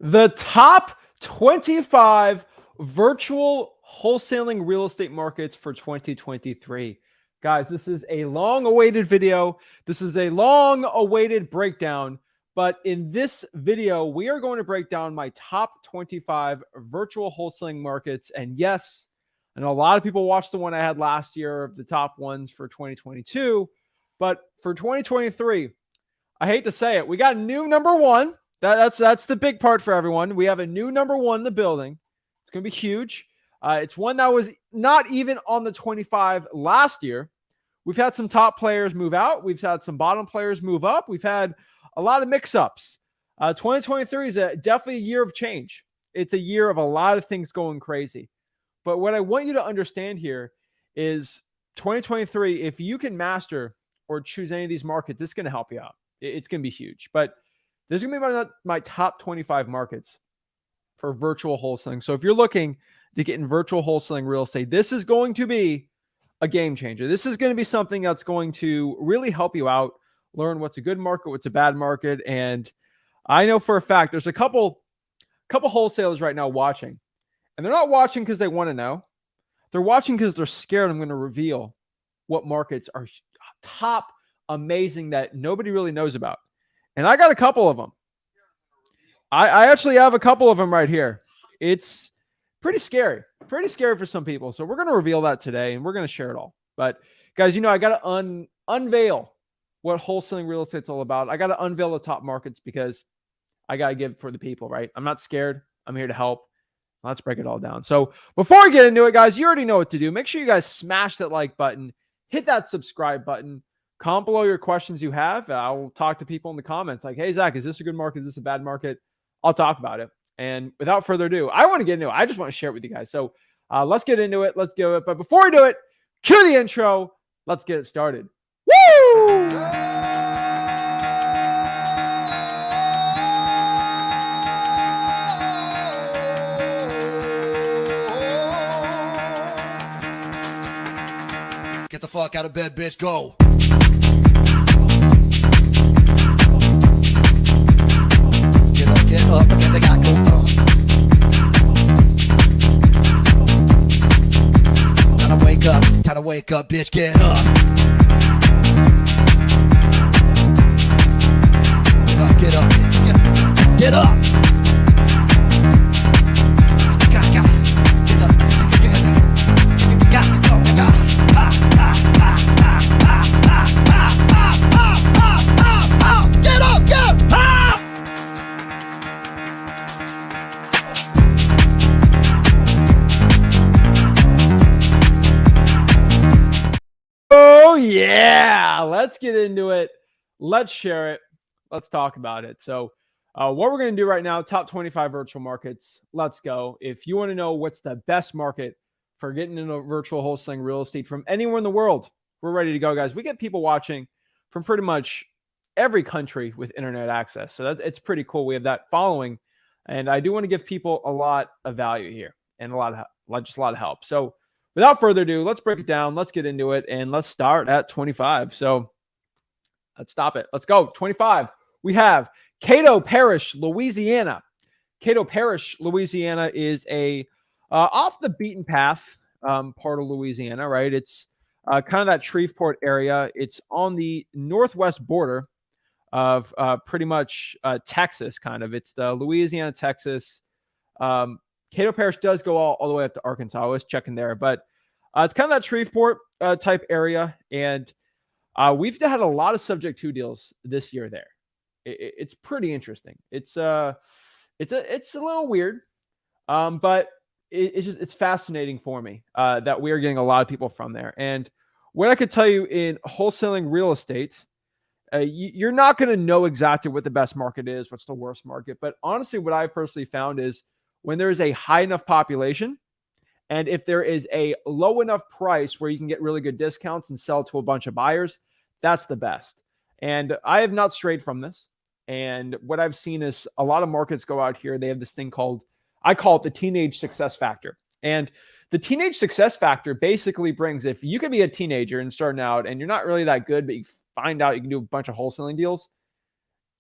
The top 25 virtual wholesaling real estate markets for 2023. Guys, this is a long-awaited video. This is a long-awaited breakdown. But in this video, we are going to break down my top 25 virtual wholesaling markets. And yes, I know a lot of people watched the one I had last year, the top ones for 2022. But for 2023, I hate to say it, we got a new number one. That's the big part for everyone. We have a new number one in the building. It's going to be huge. It's one that was not even on the 25 last year. We've had some top players move out. We've had some bottom players move up. We've had a lot of mix-ups. 2023 is definitely a year of change. It's a year of a lot of things going crazy. But what I want you to understand here is 2023, if you can master or choose any of these markets, it's going to help you out. It's going to be huge. But this is going to be my top 25 markets for virtual wholesaling. So if you're looking to get in virtual wholesaling real estate, this is going to be a game changer. This is going to be something that's going to really help you out, learn what's a good market, what's a bad market. And I know for a fact there's a couple wholesalers right now watching, and they're not watching because they want to know. They're watching because they're scared I'm going to reveal what markets are top amazing that nobody really knows about. And I got a couple of them. I actually have a couple of them right here. It's pretty scary for some people. So we're going to reveal that today, and we're going to share it all. But guys, I got to unveil what wholesaling real estate's all about. I got to unveil the top markets because I got to give for the people, right? I'm not scared. I'm here to help. Let's break it all down. So before we get into it, guys, you already know what to do. Make sure you guys smash that like button, hit that subscribe button. Comment below your questions you have. I'll talk to people in the comments like, hey, Zach, is this a good market? Is this a bad market? I'll talk about it. And without further ado, I want to get into it. I just want to share it with you guys. So let's get into it. Let's do it. But before we do it, cue the intro. Let's get it started. Woo! Get the fuck out of bed, bitch. Go. Get up, again, they got go on. Time to wake up, bitch, get up. Get up, get up. Yeah, let's get into it. Let's share it. Let's talk about it. So what we're going to do right now, top 25 virtual markets. Let's go. If you want to know what's the best market for getting into virtual wholesaling real estate from anywhere in the world, we're ready to go, guys. We get people watching from pretty much every country with internet access. So it's pretty cool. We have that following. And I do want to give people a lot of value here and just a lot of help. So without further ado, let's break it down. Let's get into it, and let's start at 25. So let's stop it. Let's go. 25. We have Cato Parish, Louisiana. Cato Parish, Louisiana is a off the beaten path part of Louisiana, right? It's kind of that Shreveport area. It's on the northwest border of pretty much Texas, kind of. It's the Louisiana, Texas. Cato Parish does go all the way up to Arkansas. I was checking there, but it's kind of that Shreveport type area. And we've had a lot of subject to deals this year there. It's pretty interesting. It's a little weird, but it's fascinating for me that we are getting a lot of people from there. And what I could tell you in wholesaling real estate, you're not going to know exactly what the best market is, what's the worst market. But honestly, what I've personally found is when there is a high enough population, and if there is a low enough price where you can get really good discounts and sell to a bunch of buyers, that's the best. And I have not strayed from this. And what I've seen is a lot of markets go out here. They have this thing called, I call it the teenage success factor. And the teenage success factor basically brings, if you could be a teenager and starting out and you're not really that good, but you find out you can do a bunch of wholesaling deals,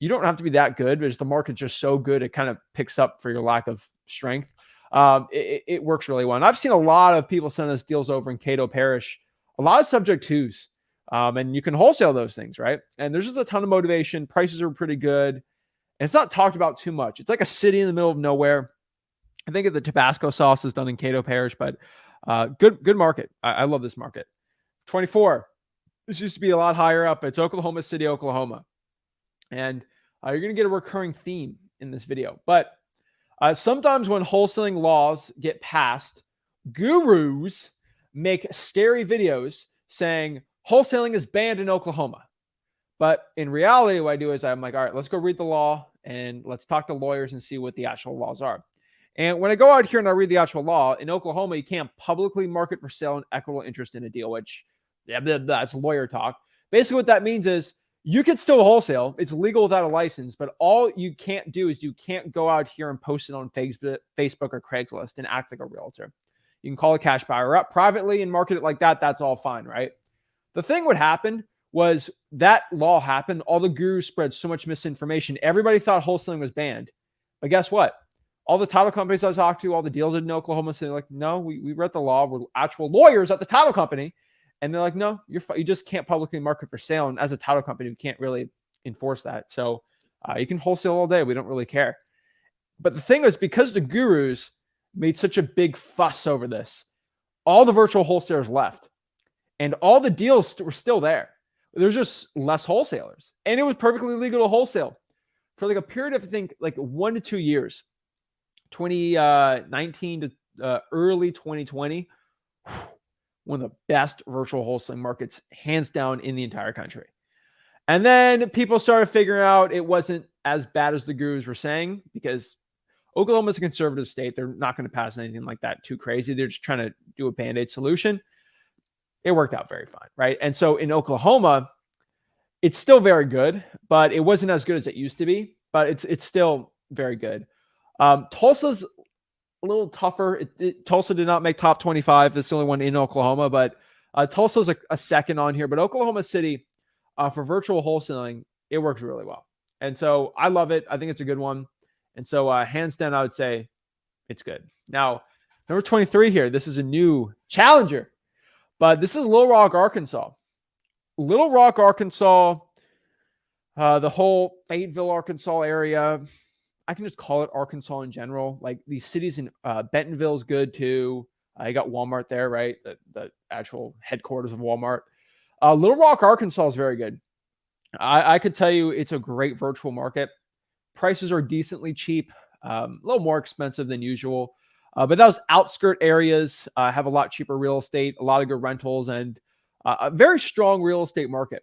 you don't have to be that good, but just the market's just so good, it kind of picks up for your lack of strength. It works really well. And I've seen a lot of people send us deals over in Cato Parish, a lot of subject twos. And you can wholesale those things, right? And there's just a ton of motivation. Prices are pretty good. And it's not talked about too much. It's like a city in the middle of nowhere. I think the Tabasco sauce is done in Cato Parish, but good market. I love this market. 24. This used to be a lot higher up. It's Oklahoma City, Oklahoma. And you're going to get a recurring theme in this video. But sometimes when wholesaling laws get passed, gurus make scary videos saying wholesaling is banned in Oklahoma. But in reality, what I do is I'm like, all right, let's go read the law and let's talk to lawyers and see what the actual laws are. And when I go out here and I read the actual law, in Oklahoma, you can't publicly market for sale an equitable interest in a deal, which that's lawyer talk. Basically, what that means is you can still wholesale. It's legal without a license, but all you can't do is you can't go out here and post it on Facebook or Craigslist and act like a realtor. You can call a cash buyer up privately and market it like that. That's all fine, right? The thing what happened was that law happened. All the gurus spread so much misinformation. Everybody thought wholesaling was banned. But guess what? All the title companies I talked to, all the deals in Oklahoma City, like, no, we read the law. We're actual lawyers at the title company. And they're like, no, you just can't publicly market for sale. And as a title company, we can't really enforce that. So you can wholesale all day. We don't really care. But the thing is, because the gurus made such a big fuss over this, all the virtual wholesalers left. And all the deals were still there. There's just less wholesalers. And it was perfectly legal to wholesale for like a period of, I think, like 1 to 2 years, 2019 to early 2020. One of the best virtual wholesaling markets, hands down, in the entire country. And then people started figuring out it wasn't as bad as the gurus were saying, because Oklahoma is a conservative state. They're not going to pass anything like that too crazy. They're just trying to do a Band-Aid solution. It worked out very fine, right? And so in Oklahoma, it's still very good, but it wasn't as good as it used to be, but it's still very good. Tulsa's a little tougher. Tulsa did not make top 25. That's the only one in Oklahoma, but Tulsa's a second on here. But Oklahoma City, for virtual wholesaling, it works really well. And so I love it. I think it's a good one. And so hands down, I would say it's good. Now, number 23 here, this is a new challenger, but this is Little Rock, Arkansas. Little Rock, Arkansas, the whole Fayetteville, Arkansas area. I can just call it Arkansas in general. Like these cities in Bentonville is good too. You got Walmart there, right? The actual headquarters of Walmart. Little Rock, Arkansas is very good. I could tell you it's a great virtual market. Prices are decently cheap, a little more expensive than usual. But those outskirt areas have a lot cheaper real estate, a lot of good rentals, and a very strong real estate market.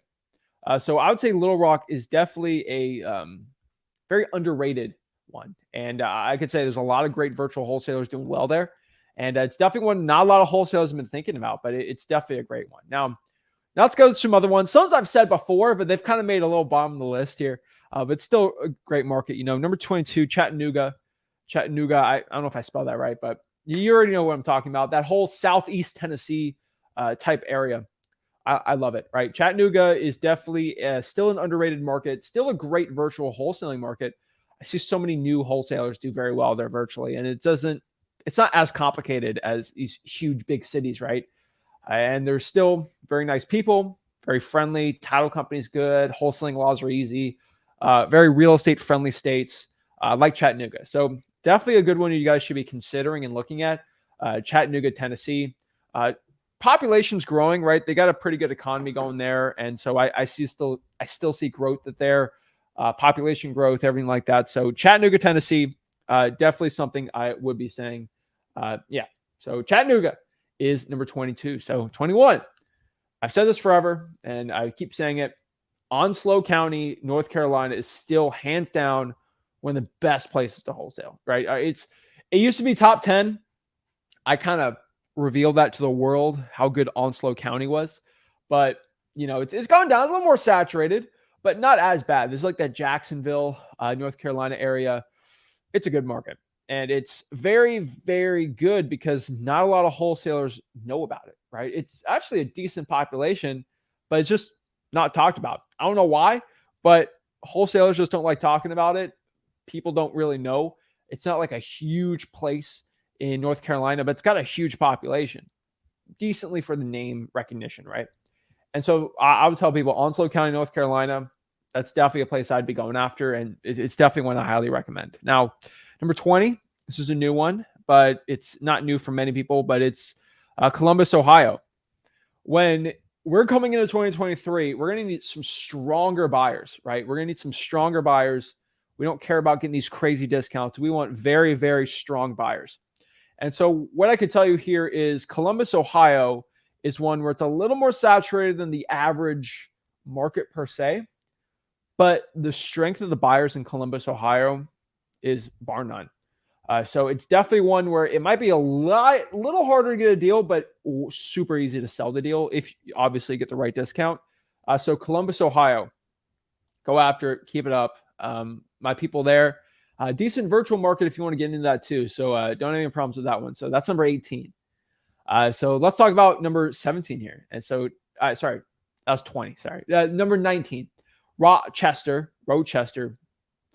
So I would say Little Rock is definitely a very underrated one. And I could say there's a lot of great virtual wholesalers doing well there. And it's definitely one not a lot of wholesalers have been thinking about, but it's definitely a great one. Now let's go to some other ones. Some I've said before, but they've kind of made a little bottom of the list here. But still a great market. You know, number 22, Chattanooga. I don't know if I spelled that right, but you already know what I'm talking about. That whole Southeast Tennessee type area. I love it, right? Chattanooga is definitely still an underrated market, still a great virtual wholesaling market. I see so many new wholesalers do very well there virtually, and it's not as complicated as these huge big cities, right? And there's still very nice people, very friendly. Title company's good. Wholesaling laws are easy. Very real estate friendly states like Chattanooga. So definitely a good one you guys should be considering and looking at. Chattanooga, Tennessee. Population's growing, right? They got a pretty good economy going there, and so I still see growth there. Population growth, everything like that. So Chattanooga, Tennessee, definitely something I would be saying. Yeah. So Chattanooga is number 22. So 21. I've said this forever, and I keep saying it. Onslow County, North Carolina is still hands down one of the best places to wholesale, right? It used to be top 10. I kind of revealed that to the world, how good Onslow County was. But, you know, it's gone down a little more saturated, but not as bad. There's like that Jacksonville, North Carolina area. It's a good market. And it's very, very good because not a lot of wholesalers know about it, right? It's actually a decent population, but it's just not talked about. I don't know why, but wholesalers just don't like talking about it. People don't really know. It's not like a huge place in North Carolina, but it's got a huge population, decently for the name recognition, right? And so I would tell people Onslow County, North Carolina, that's definitely a place I'd be going after. And it's definitely one I highly recommend. Now, number 20, this is a new one, but it's not new for many people, but it's Columbus, Ohio. When we're coming into 2023, we're going to need some stronger buyers, right? We're going to need some stronger buyers. We don't care about getting these crazy discounts. We want very, very strong buyers. And so what I could tell you here is Columbus, Ohio is one where it's a little more saturated than the average market per se, but the strength of the buyers in Columbus, Ohio is bar none. So it's definitely one where it might be a little harder to get a deal, but super easy to sell the deal if you obviously get the right discount. So Columbus, Ohio, go after it, keep it up. My people there, decent virtual market if you want to get into that too. So don't have any problems with that one. So that's number 18. So let's talk about number 17 here. And so, sorry, that was 20. Sorry. Number 19, Rochester. Still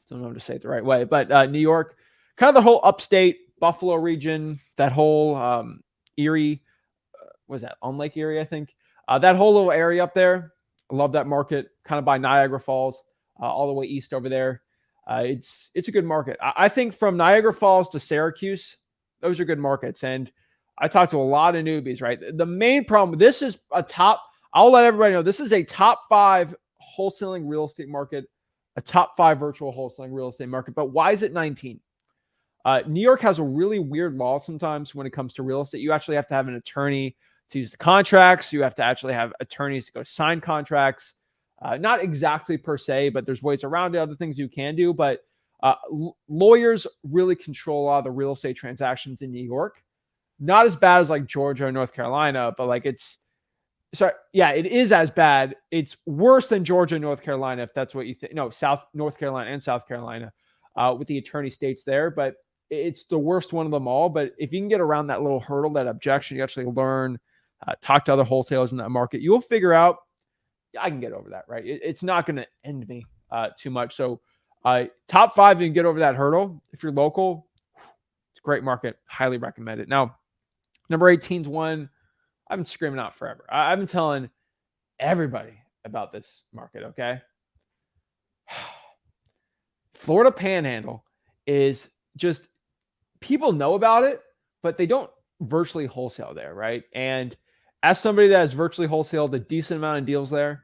don't know how to say it the right way, but New York, kind of the whole upstate Buffalo region, that whole Erie, what is that? On Lake Erie, I think. That whole little area up there. I love that market, kind of by Niagara Falls, all the way east over there. It's a good market. I think from Niagara Falls to Syracuse, those are good markets. And I talked to a lot of newbies, right? The main problem, this is I'll let everybody know, this is a top 5 wholesaling real estate market, a top 5 virtual wholesaling real estate market. But why is it 19? New York has a really weird law sometimes when it comes to real estate. You actually have to have an attorney to use the contracts. You have to actually have attorneys to go sign contracts. Not exactly per se, but there's ways around it, other things you can do. But lawyers really control a lot of the real estate transactions in New York. Not as bad as like Georgia or North Carolina, but like it is as bad. It's worse than Georgia and North Carolina, if that's what you think. No, North Carolina and South Carolina with the attorney states there, but it's the worst one of them all. But if you can get around that little hurdle, that objection, you actually learn, talk to other wholesalers in that market, you'll figure out, I can get over that, right? It's not going to end me too much. So top 5, you can get over that hurdle. If you're local, it's a great market. Highly recommend it. Now, number 18 is one I've been screaming out forever. I've been telling everybody about this market, okay? Florida Panhandle is just, people know about it, but they don't virtually wholesale there, right? And as somebody that has virtually wholesaled a decent amount of deals there,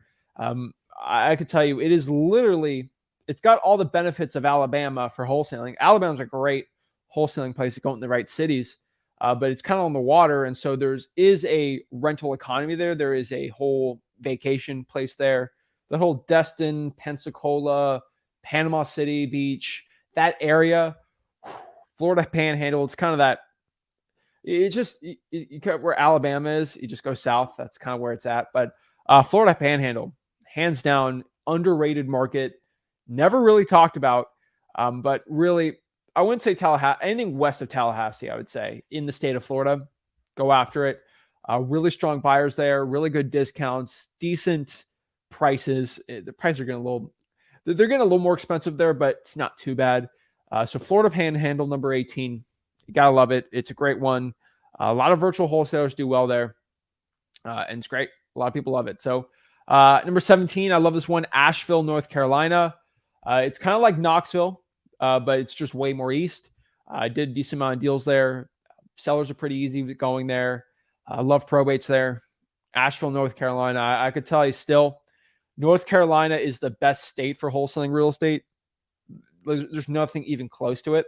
I could tell you it is literally, it's got all the benefits of Alabama for wholesaling. Alabama's a great wholesaling place to go in the right cities, but it's kind of on the water. And so is a rental economy there. There is a whole vacation place there. The whole Destin, Pensacola, Panama City Beach, that area, Florida Panhandle, it's kind of that, it's just where Alabama is. You just go south. That's kind of where it's at. But Florida Panhandle, hands down, underrated market, never really talked about. But really, I wouldn't say Tallahassee, anything west of Tallahassee, I would say, in the state of Florida, go after it. Really strong buyers there, really good discounts, decent prices. The prices are they're getting a little more expensive there, but it's not too bad. So Florida Panhandle, number 18. You got to love it. It's a great one. A lot of virtual wholesalers do well there. And it's great. A lot of people love it. So number 17, I love this one, Asheville, North Carolina. It's kind of like Knoxville, but it's just way more east. I did a decent amount of deals there. Sellers are pretty easy going there. I love probates there. Asheville, North Carolina. I could tell you still, North Carolina is the best state for wholesaling real estate. There's nothing even close to it.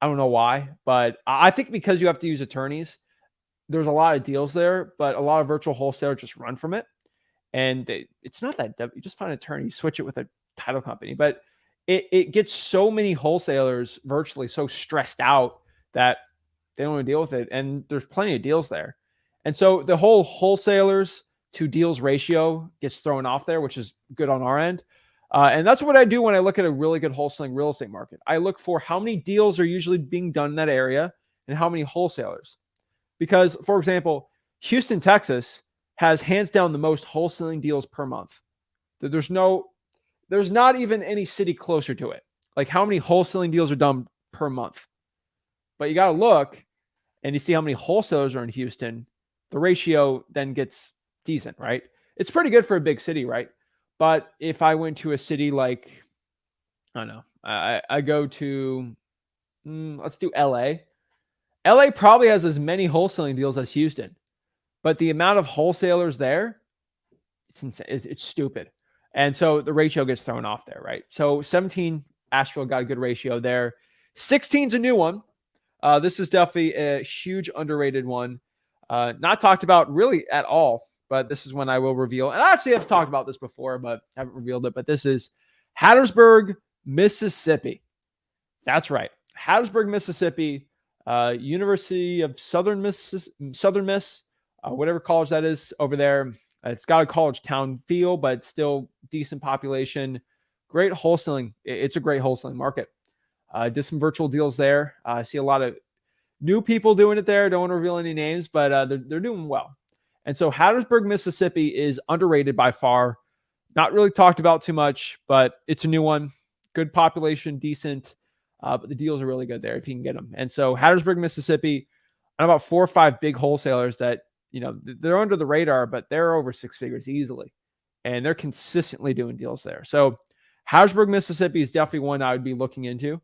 I don't know why, but I think because you have to use attorneys, there's a lot of deals there, but a lot of virtual wholesalers just run from it. And it's not that you just find an attorney, you switch it with a title company, but it gets so many wholesalers virtually so stressed out that they don't want to deal with it. And there's plenty of deals there. And so the whole wholesalers to deals ratio gets thrown off there, which is good on our end. And that's what I do when I look at a really good wholesaling real estate market. I look for how many deals are usually being done in that area and how many wholesalers. Because, for example, Houston, Texas has hands down the most wholesaling deals per month. There's no, there's not even any city closer to it. Like how many wholesaling deals are done per month. But you got to look and you see how many wholesalers are in Houston. The ratio then gets decent, right? It's pretty good for a big city, right? But if I went to a city like, I don't know, I go to, let's do LA. LA probably has as many wholesaling deals as Houston, but the amount of wholesalers there, it's insane. It's stupid. And so the ratio gets thrown off there, right? So 17, Asheville got a good ratio there. 16 is a new one. This is definitely a huge underrated one. Not talked about really at all, but this is one I will reveal. And I actually have talked about this before, but haven't revealed it. But this is Hattiesburg, Mississippi. That's right. Hattiesburg, Mississippi, University of Southern Miss, whatever college that is over there. It's got a college town feel, but still decent population. Great wholesaling. It's a great wholesaling market. Did some virtual deals there. I see a lot of new people doing it there. Don't want to reveal any names, but they're doing well. And so Hattiesburg, Mississippi is underrated by far. Not really talked about too much, but it's a new one. Good population, decent. But the deals are really good there if you can get them. And so Hattiesburg, Mississippi, and about 4 or 5 big wholesalers that, they're under the radar, but they're over 6 figures easily. And they're consistently doing deals there. So Hattiesburg, Mississippi is definitely one I would be looking into.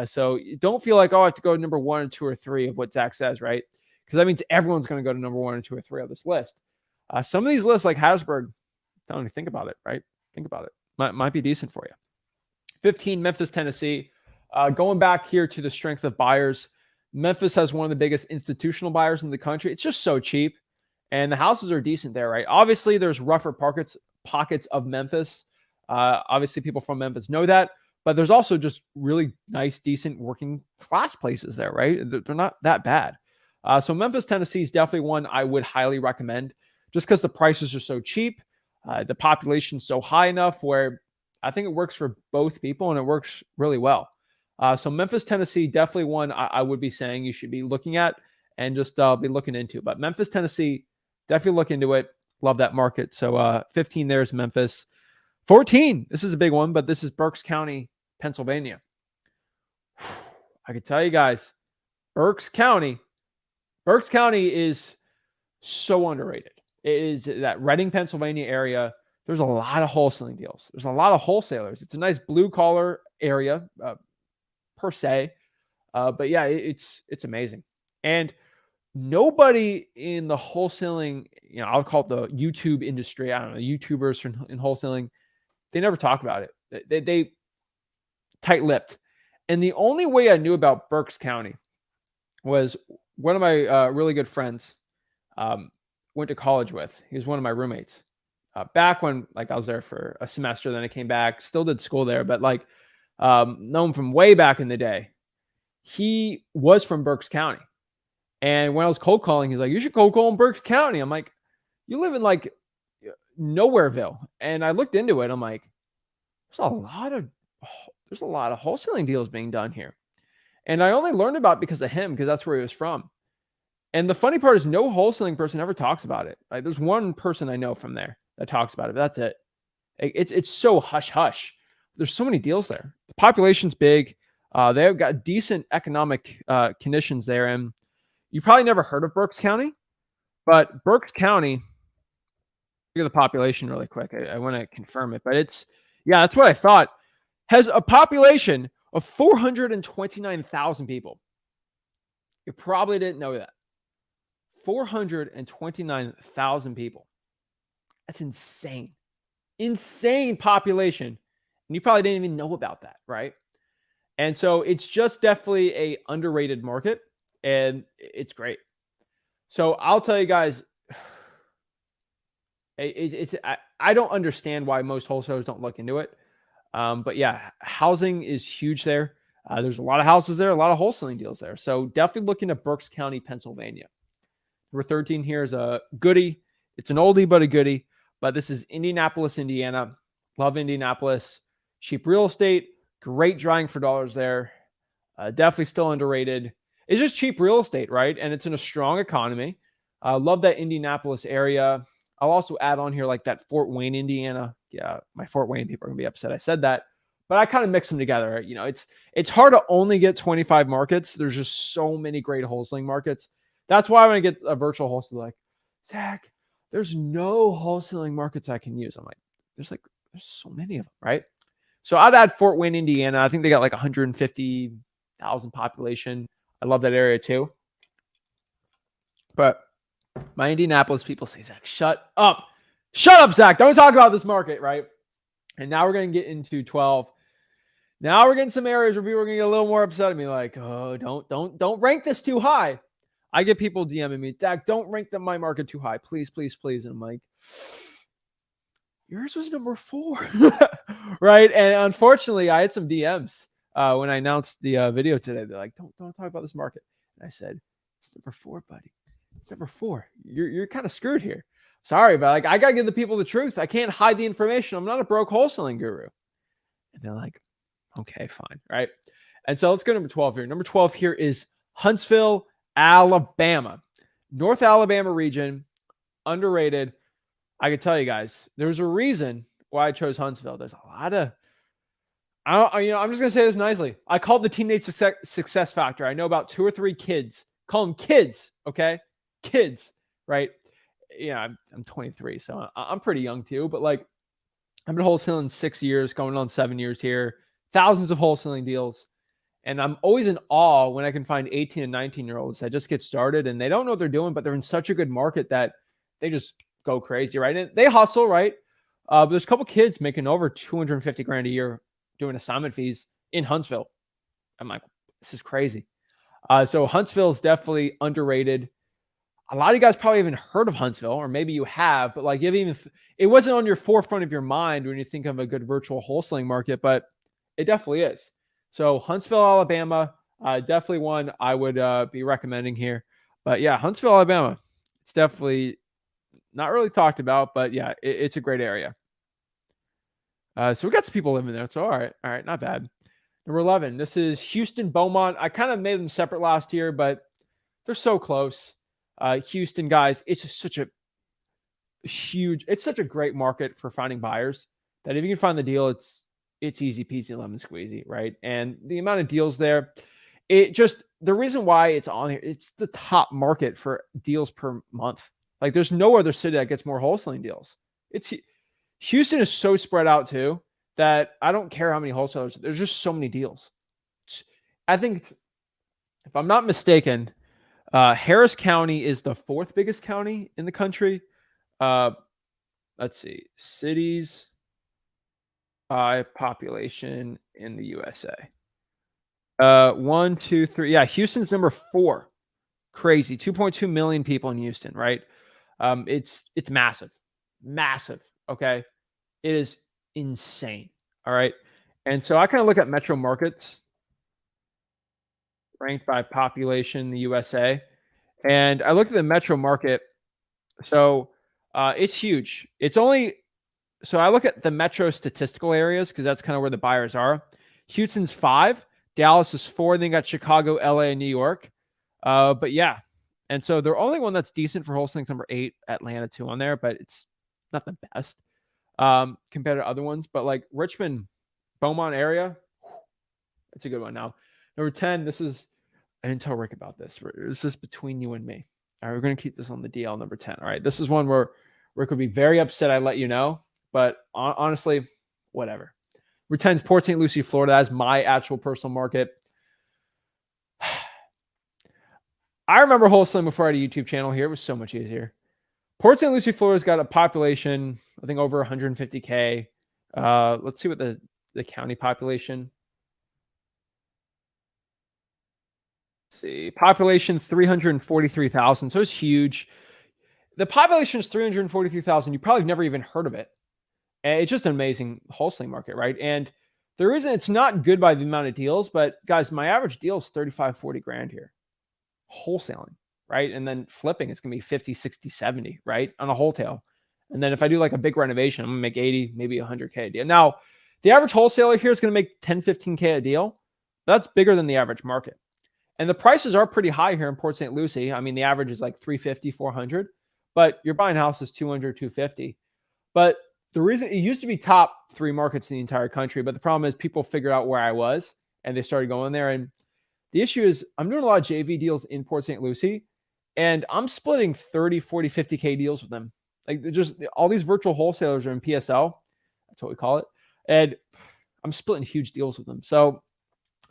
So don't feel like, I have to go to number 1 or 2 or 3 of what Zach says, right? Because that means everyone's going to go to number 1 or 2 or 3 of this list. Some of these lists, like Hattiesburg, don't even think about it, right? Think about it. Might be decent for you. 15, Memphis, Tennessee. Going back here to the strength of buyers, Memphis has one of the biggest institutional buyers in the country. It's just so cheap, and the houses are decent there, right? Obviously, there's rougher pockets of Memphis. Obviously, people from Memphis know that, but there's also just really nice, decent working class places there, right? They're not that bad. So Memphis, Tennessee is definitely one I would highly recommend just because the prices are so cheap. The population's so high enough where I think it works for both people and it works really well. So Memphis, Tennessee, definitely one I would be saying you should be looking at and just be looking into. But Memphis, Tennessee, definitely look into it. Love that market. So 15 there is Memphis. 14, this is a big one, but this is Berks County, Pennsylvania. I can tell you guys, Berks County is so underrated. It is that Reading, Pennsylvania area. There's a lot of wholesaling deals. There's a lot of wholesalers. It's a nice blue collar area per se. But yeah, it's amazing. And nobody in the wholesaling, I'll call it the YouTube industry. I don't know, YouTubers in wholesaling, they never talk about it. They tight-lipped. And the only way I knew about Berks County was one of my really good friends went to college with. He was one of my roommates. Back when I was there for a semester, then I came back, still did school there, but known from way back in the day. He was from Berks County. And when I was cold calling, he's like, you should cold call in Berks County. I'm like, you live in Nowhereville. And I looked into it. I'm like, there's a lot of wholesaling deals being done here. And I only learned about it because of him, because that's where he was from. And the funny part is no wholesaling person ever talks about it. There's one person I know from there that talks about it, but that's it. It's so hush-hush. There's so many deals there. The population's big. They've got decent economic conditions there. And you probably never heard of Berks County, but Berks County, look at the population really quick. I want to confirm it, but that's what I thought. Has a population of 429,000 people. You probably didn't know that. 429,000 people. That's insane. Insane population. And you probably didn't even know about that, right? And so it's just definitely a underrated market, and it's great. So I'll tell you guys, I don't understand why most wholesalers don't look into it. But yeah, housing is huge there. There's a lot of houses there, a lot of wholesaling deals there. So definitely looking at Berks County, Pennsylvania. Number 13 here is a goodie. It's an oldie, but a goodie. But this is Indianapolis, Indiana. Love Indianapolis. Cheap real estate. Great drawing for dollars there. Definitely still underrated. It's just cheap real estate, right? And it's in a strong economy. Love that Indianapolis area. I'll also add on here that Fort Wayne, Indiana yeah, my Fort Wayne people are gonna be upset I said that, but I kind of mix them together. You know, it's hard to only get 25 markets. There's just so many great wholesaling markets. That's why when I get a virtual wholesale, like, Zach, there's no wholesaling markets I can use. I'm like, there's so many of them, right? So I'd add Fort Wayne, Indiana. I think they got like 150,000 population. I love that area too. But my Indianapolis people say, Zach, shut up. Shut up, Zach. Don't talk about this market, right? And now we're going to get into 12. Now we're getting some areas where people are going to get a little more upset at me, like, oh, don't rank this too high. I get people DMing me, Zach, don't rank my market too high. Please, please, please. And I'm like, yours was number 4. Right? And unfortunately, I had some DMs when I announced the video today. They're like, don't talk about this market. And I said, it's number 4, buddy. It's number 4. You're kind of screwed here. Sorry, but like, I got to give the people the truth. I can't hide the information. I'm not a broke wholesaling guru. And they're like, okay, fine. Right. And so let's go to number 12 here. Number 12 here is Huntsville, Alabama. North Alabama region, underrated. I can tell you guys, there's a reason why I chose Huntsville. There's a lot of, I'm just going to say this nicely. I call it the teenage success factor. I know about 2 or 3 kids. Call them kids. Okay. Kids. Right. Yeah. I'm 23. So I'm pretty young too, but like I've been wholesaling 6 years, going on 7 years here, thousands of wholesaling deals. And I'm always in awe when I can find 18 and 19-year-olds that just get started and they don't know what they're doing, but they're in such a good market that they just go crazy, right? And they hustle, right? But there's a couple kids making over 250 grand a year doing assignment fees in Huntsville. I'm like, this is crazy. So Huntsville is definitely underrated. A lot of you guys probably haven't heard of Huntsville, or maybe you have, but like it wasn't on your forefront of your mind when you think of a good virtual wholesaling market, but it definitely is. So Huntsville, Alabama, definitely one I would be recommending here. But yeah, Huntsville, Alabama, it's definitely not really talked about, but yeah, it's a great area. So we got some people living there. So all right, not bad. Number 11, this is Houston, Beaumont. I kind of made them separate last year, but they're so close. Houston, guys, it's just such a great market for finding buyers that if you can find the deal, it's easy peasy lemon squeezy, right? And the amount of deals there, the reason why it's on here, it's the top market for deals per month. Like there's no other city that gets more wholesaling deals. Houston is so spread out too that I don't care how many wholesalers. There's just so many deals. I think, if I'm not mistaken, Harris County is the 4th biggest county in the country. Let's see, cities by population in the USA. 1, 2, 3. Yeah, Houston's number 4. Crazy. 2.2 million people in Houston, right? It's massive. Massive. Okay. It is insane. All right. And so I kind of look at metro markets ranked by population in the USA. And I look at the metro market. So it's huge. So I look at the metro statistical areas because that's kind of where the buyers are. Houston's 5, Dallas is 4, then you got Chicago, LA, and New York. But yeah. And so the only one that's decent for wholesaling is number 8, Atlanta 2 on there, but it's not the best compared to other ones. But like Richmond, Beaumont area, that's a good one. Now, number 10, I didn't tell Rick about this. This is between you and me. All right, we're going to keep this on the DL, number 10. All right, this is one where Rick would be very upset I let you know, but honestly, whatever. Number 10 is Port St. Lucie, Florida. That's my actual personal market. I remember wholesaling before I had a YouTube channel here. It was so much easier. Port St. Lucie, Florida's got a population, I think, over 150K. Let's see what the county population. Let's see. Population 343,000. So it's huge. The population is 343,000. You probably have never even heard of it. And it's just an amazing wholesaling market, right? And the reason it's not good by the amount of deals, but guys, my average deal is 35, 40 grand here. Wholesaling, right? And then flipping, it's going to be 50, 60, 70, right? On a wholesale. And then if I do like a big renovation, I'm going to make 80, maybe 100K a deal. Now, the average wholesaler here is going to make 10, 15K a deal. That's bigger than the average market. And the prices are pretty high here in Port St. Lucie. I mean, the average is like 350, 400, but you're buying houses 200, 250. But the reason it used to be top 3 markets in the entire country, but the problem is people figured out where I was and they started going there. And the issue is I'm doing a lot of JV deals in Port St. Lucie, and I'm splitting 30, 40, 50K deals with them. Like they're just all these virtual wholesalers are in PSL. That's what we call it. And I'm splitting huge deals with them. So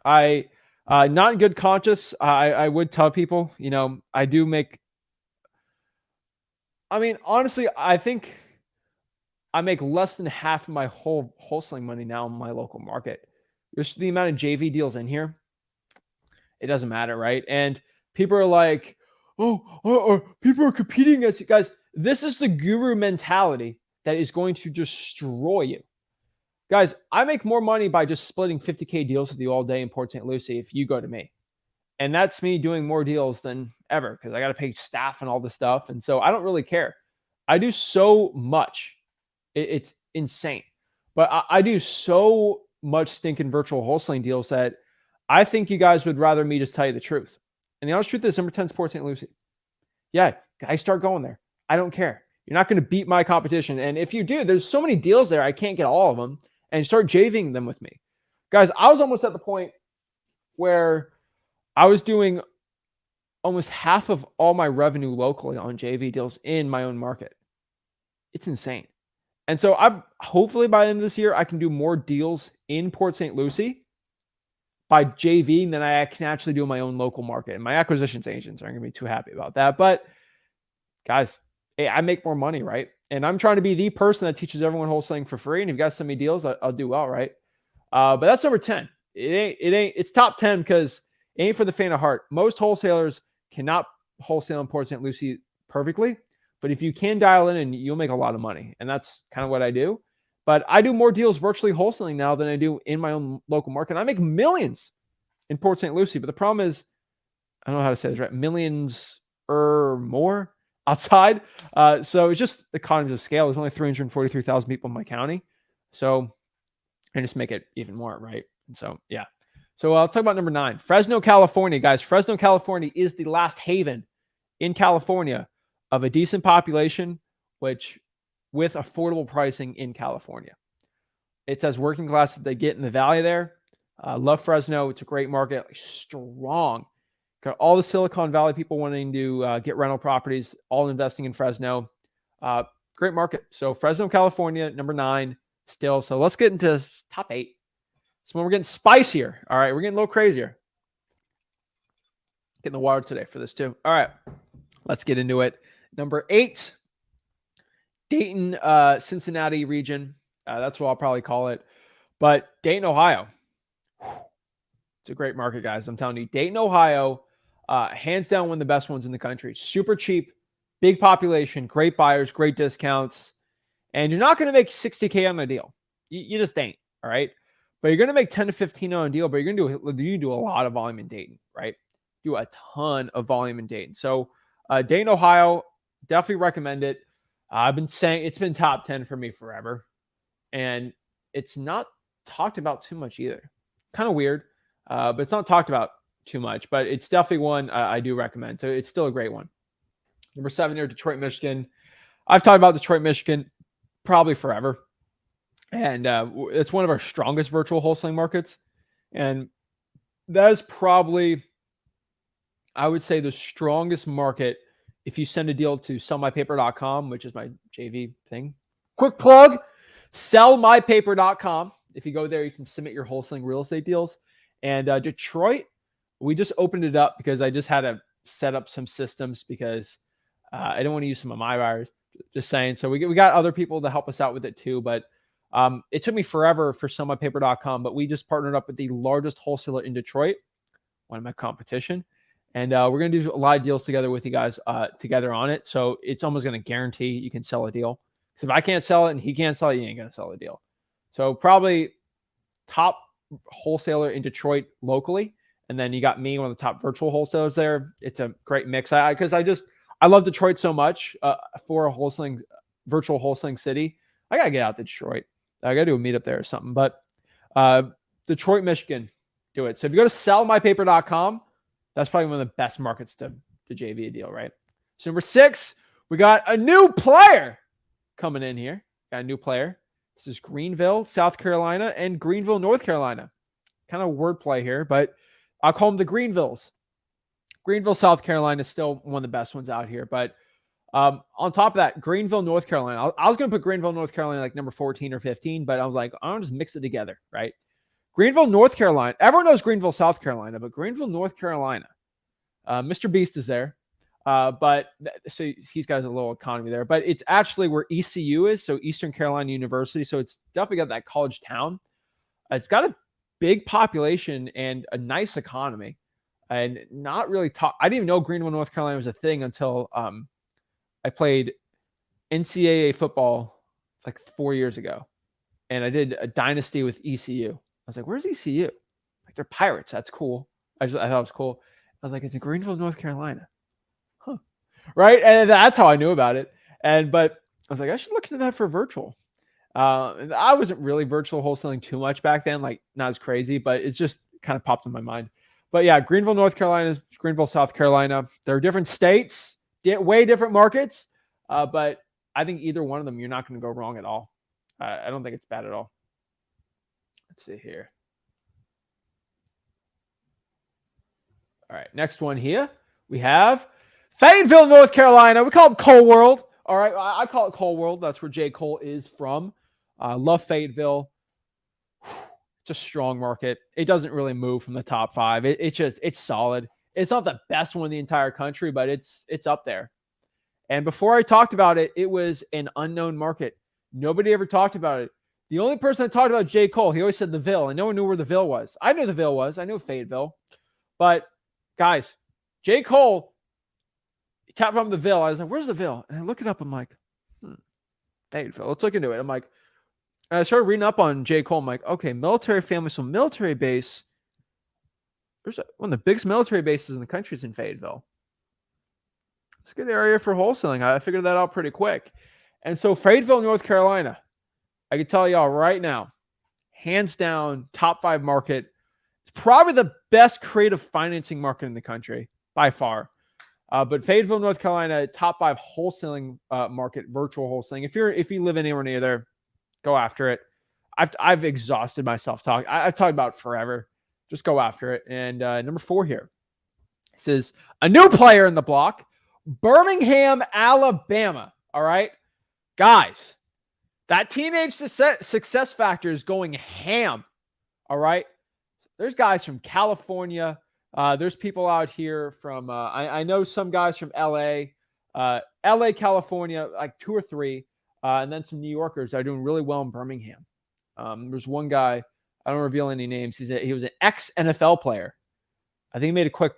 I, not in good conscience, I would tell people, you know, I do make, I mean, honestly, I think I make less than half of my whole wholesaling money now in my local market. Just the amount of JV deals in here, it doesn't matter, right? And people are like, people are competing against you guys. This is the guru mentality that is going to destroy you. Guys, I make more money by just splitting 50K deals with you all day in Port St. Lucie if you go to me. And that's me doing more deals than ever because I got to pay staff and all this stuff. And so I don't really care. I do so much. It's insane. But I do so much stinking virtual wholesaling deals that I think you guys would rather me just tell you the truth. And the honest truth is number 10 is Port St. Lucie. Yeah, guys, start going there. I don't care. You're not going to beat my competition. And if you do, there's so many deals there, I can't get all of them. And start JVing them with me. Guys, I was almost at the point where I was doing almost half of all my revenue locally on JV deals in my own market. It's insane. And so I'm hopefully by the end of this year, I can do more deals in Port St. Lucie by JV than I can actually do in my own local market. And my acquisitions agents aren't going to be too happy about that. But guys, hey, I make more money, right? And I'm trying to be the person that teaches everyone wholesaling for free. And if you guys send me deals, I'll do well, right? But that's number 10. It's top 10 because it ain't for the faint of heart. Most wholesalers cannot wholesale in Port St. Lucie perfectly. But if you can dial in, and you'll make a lot of money. And that's kind of what I do. But I do more deals virtually wholesaling now than I do in my own local market. I make millions in Port St. Lucie. But the problem is, I don't know how to say this right, millions or more outside. So it's just economies of scale. There's only 343,000 people in my county. So I just make it even more, right? And so, yeah. So I'll talk about number 9, Fresno, California, guys. Fresno, California is the last haven in California of a decent population, which with affordable pricing in California. It's as working class as they get in the valley there. Love Fresno. It's a great market, strong. Got all the Silicon Valley people wanting to get rental properties, all investing in Fresno. Great market. So Fresno, California, number 9 still. So let's get into top 8. So when we're getting spicier. All right, we're getting a little crazier. Getting the water today for this too. All right, let's get into it. Number 8, Dayton, Cincinnati region. That's what I'll probably call it. But Dayton, Ohio. It's a great market, guys. I'm telling you, Dayton, Ohio, hands down one of the best ones in the country. Super cheap, big population, great buyers, great discounts. And you're not going to make 60K on a deal. You just ain't, all right? But you're going to make 10 to 15 on a deal, but you're going to do a lot of volume in Dayton, right? Do a ton of volume in Dayton. So Dayton, Ohio, definitely recommend it. I've been saying it's been top 10 for me forever. And it's not talked about too much either. Kind of weird, but it's not talked about too much. But it's definitely one I do recommend. So it's still a great one. Number 7 here, Detroit, Michigan. I've talked about Detroit, Michigan probably forever. And it's one of our strongest virtual wholesaling markets. And that is probably, I would say, the strongest market if you send a deal to sellmypaper.com, which is my JV thing. Quick plug, sellmypaper.com. If you go there, you can submit your wholesaling real estate deals. And Detroit, we just opened it up because I just had to set up some systems because I don't want to use some of my buyers. Just saying. So we got other people to help us out with it too. But it took me forever for sellmypaper.com, but we just partnered up with the largest wholesaler in Detroit, one of my competition. And we're going to do a lot of deals together with you guys together on it. So it's almost going to guarantee you can sell a deal. Because if I can't sell it and he can't sell it, you ain't going to sell a deal. So probably top wholesaler in Detroit locally. And then you got me, one of the top virtual wholesalers there. It's a great mix. Because I love Detroit so much for a virtual wholesaling city. I got to get out to Detroit. I got to do a meetup there or something. But Detroit, Michigan, do it. So if you go to sellmypaper.com, that's probably one of the best markets to JV a deal, right? So number 6, we got a new player coming in here. got a new player. This is Greenville, South Carolina, and Greenville, North Carolina. Kind of wordplay here, but I'll call them the Greenvilles. Greenville, South Carolina is still one of the best ones out here. But on top of that, Greenville, North Carolina. I was going to put Greenville, North Carolina like number 14 or 15, but I was like, I'll just mix it together, right? Greenville, North Carolina. Everyone knows Greenville, South Carolina, but Greenville, North Carolina. Mr. Beast is there. But so he's got a little economy there, but it's actually where ECU is. So Eastern Carolina University. So it's definitely got that college town. It's got a big population and a nice economy, and not really talk. I didn't even know Greenville, North Carolina was a thing until I played NCAA football like 4 years ago, and I did a dynasty with ECU. I was like, "Where's ECU?" Like, they're Pirates. That's cool. I thought it was cool. I was like, "It's in Greenville, North Carolina." Huh. Right. And that's how I knew about it. But I was like, I should look into that for virtual. And I wasn't really virtual wholesaling too much back then, like not as crazy, but it's just kind of popped in my mind. But yeah, Greenville, North Carolina, Greenville, South Carolina. They're different states, way different markets. But I think either one of them, you're not going to go wrong at all. I don't think it's bad at all. Let's see here. All right, next one here. We have Fayetteville, North Carolina. We call it Cole World. All right, I call it Cole World. That's where J. Cole is from. Love Fayetteville. It's a strong market. It doesn't really move from the top five. It's solid. It's not the best one in the entire country, but it's up there. And before I talked about it, it was an unknown market. Nobody ever talked about it. The only person that talked about J. Cole, he always said the Ville, and no one knew where the Ville was. I knew the Ville was. I knew Fayetteville. But guys, J. Cole tapped on the Ville. I was like, where's the Ville? And I look it up. I'm like, Fayetteville. Let's look into it. I'm like, and I started reading up on J. Cole. I'm like, okay, military family. So military base. There's one of the biggest military bases in the country is in Fayetteville. It's a good area for wholesaling. I figured that out pretty quick. And so Fayetteville, North Carolina, I can tell y'all right now, hands down, top 5 market. It's probably the best creative financing market in the country by far. But Fayetteville, North Carolina, top 5 wholesaling market, virtual wholesaling. If you live anywhere near there, go after it. I've exhausted myself talking. I've talked about it forever. Just go after it. And number 4 here. This is a new player in the block, Birmingham, Alabama. All right, guys, that teenage success factor is going ham. All right, there's guys from California. There's people out here from, I know some guys from LA, California, like 2 or 3, and then some New Yorkers that are doing really well in Birmingham. There's one guy, I don't reveal any names. He was an ex-NFL player. I think he made a quick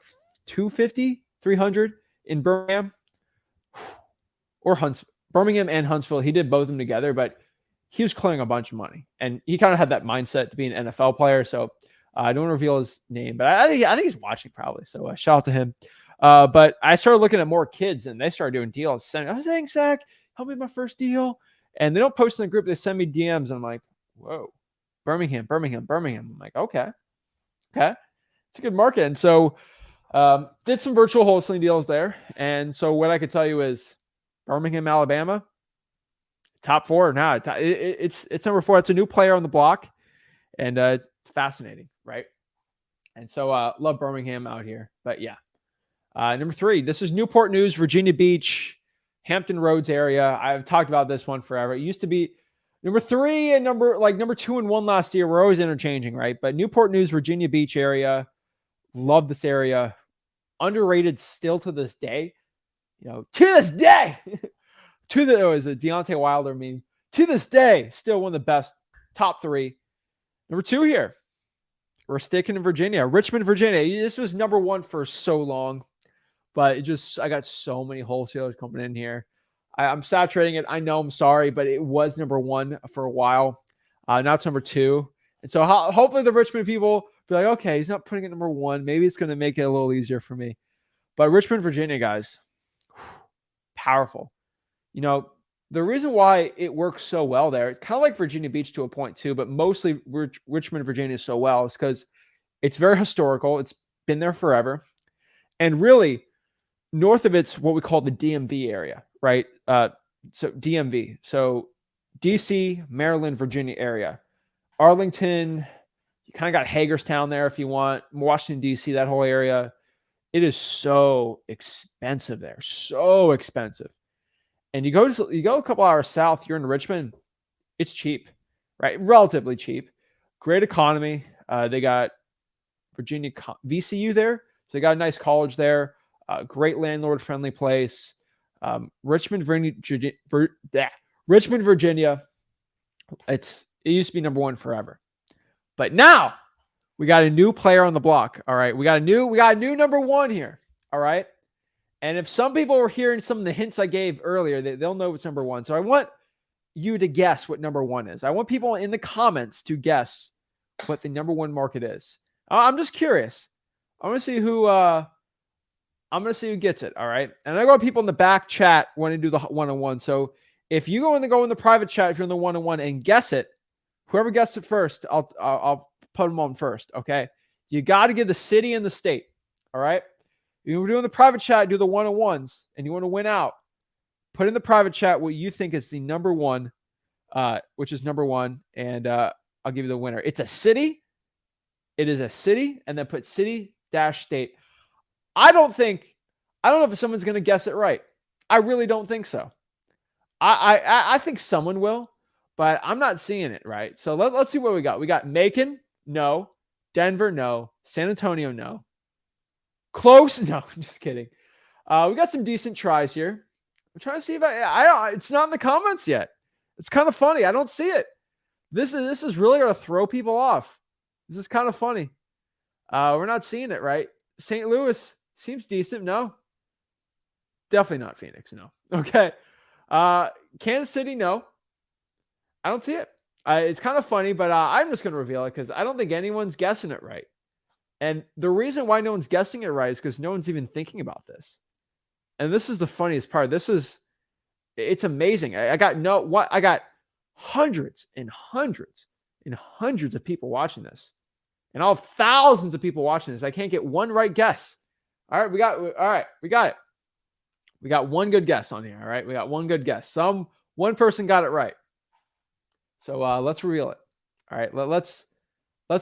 250, 300 in Birmingham or Birmingham and Huntsville. He did both of them together, but he was clearing a bunch of money, and he kind of had that mindset to be an NFL player. So I don't reveal his name, but I think he's watching probably. So shout out to him. But I started looking at more kids, and they started doing deals. Saying, "Oh, thanks, Zach. Help me with my first deal." And they don't post in the group. They send me DMs. And I'm like, whoa, Birmingham. I'm like, okay. It's a good market. And so did some virtual wholesaling deals there. And so what I could tell you is Birmingham, Alabama, top 4 now. It's number 4. It's a new player on the block, and fascinating, right? And so love Birmingham out here. But yeah, number 3. This is Newport News, Virginia Beach, Hampton Roads area. I've talked about this one forever. It used to be number 3 and number 2 and 1 last year. We're always interchanging, right? But Newport News, Virginia Beach area. Love this area. Underrated still to this day. To this day. Was a Deontay Wilder meme. To this day, still one of the best. Top 3. Number 2 here. We're sticking in Virginia. Richmond, Virginia. This was number 1 for so long. But I got so many wholesalers coming in here. I'm saturating it. I know, I'm sorry, but it was number 1 for a while. Now it's number 2. And so hopefully the Richmond people be like, okay, he's not putting it number 1. Maybe it's going to make it a little easier for me. But Richmond, Virginia, guys, powerful. The reason why it works so well there, it's kind of like Virginia Beach to a point too, but mostly Richmond, Virginia so well is because it's very historical. It's been there forever. And really, north of it's what we call the DMV area, right? So DMV. So DC, Maryland, Virginia area. Arlington, you kind of got Hagerstown there if you want. Washington, D.C., that whole area. It is so expensive there. So expensive. And you go a couple hours south, you're in Richmond, it's cheap, right? Relatively cheap. Great economy. They got Virginia VCU there. So they got a nice college there. Great landlord-friendly place. Richmond, Virginia. It used to be number one forever. But now we got a new player on the block. All right. We got a new number one here. All right. And if some people were hearing some of the hints I gave earlier, they'll know what's number one. So I want you to guess what number one is. I want people in the comments to guess what the number one market is. I'm just curious. I want to see who gets it. All right. And I got people in the back chat want to do the one-on-one. So if you go in the private chat, if you're in the one-on-one and guess it, whoever guessed it first, I'll put them on first. Okay. You got to give the city and the state. All right. You're doing the private chat, do the one-on-ones, and you want to win out. Put in the private chat what you think is the number one, which is number one, and I'll give you the winner. It's a city. It is a city, and then put city-state. I don't know if someone's going to guess it right. I really don't think so. I think someone will, but I'm not seeing it right. So let's see what we got. We got Macon, no. Denver, no. San Antonio, no. Close? No, I'm just kidding. We got some decent tries here. I'm trying to see if it's not in the comments yet. It's kind of funny. I don't see it. This is really going to throw people off. This is kind of funny. We're not seeing it, right? St. Louis seems decent. No. Definitely not Phoenix. No. Okay. Kansas City, no. I don't see it. It's kind of funny, but I'm just going to reveal it because I don't think anyone's guessing it right. And the reason why no one's guessing it right is because no one's even thinking about this. And this is the funniest part. It's amazing. I got hundreds and hundreds and hundreds of people watching this. And I'll have thousands of people watching this. I can't get one right guess. All right, we got it. We got one good guess on here. All right, we got one good guess. One person got it right. So let's reveal it. All right, let's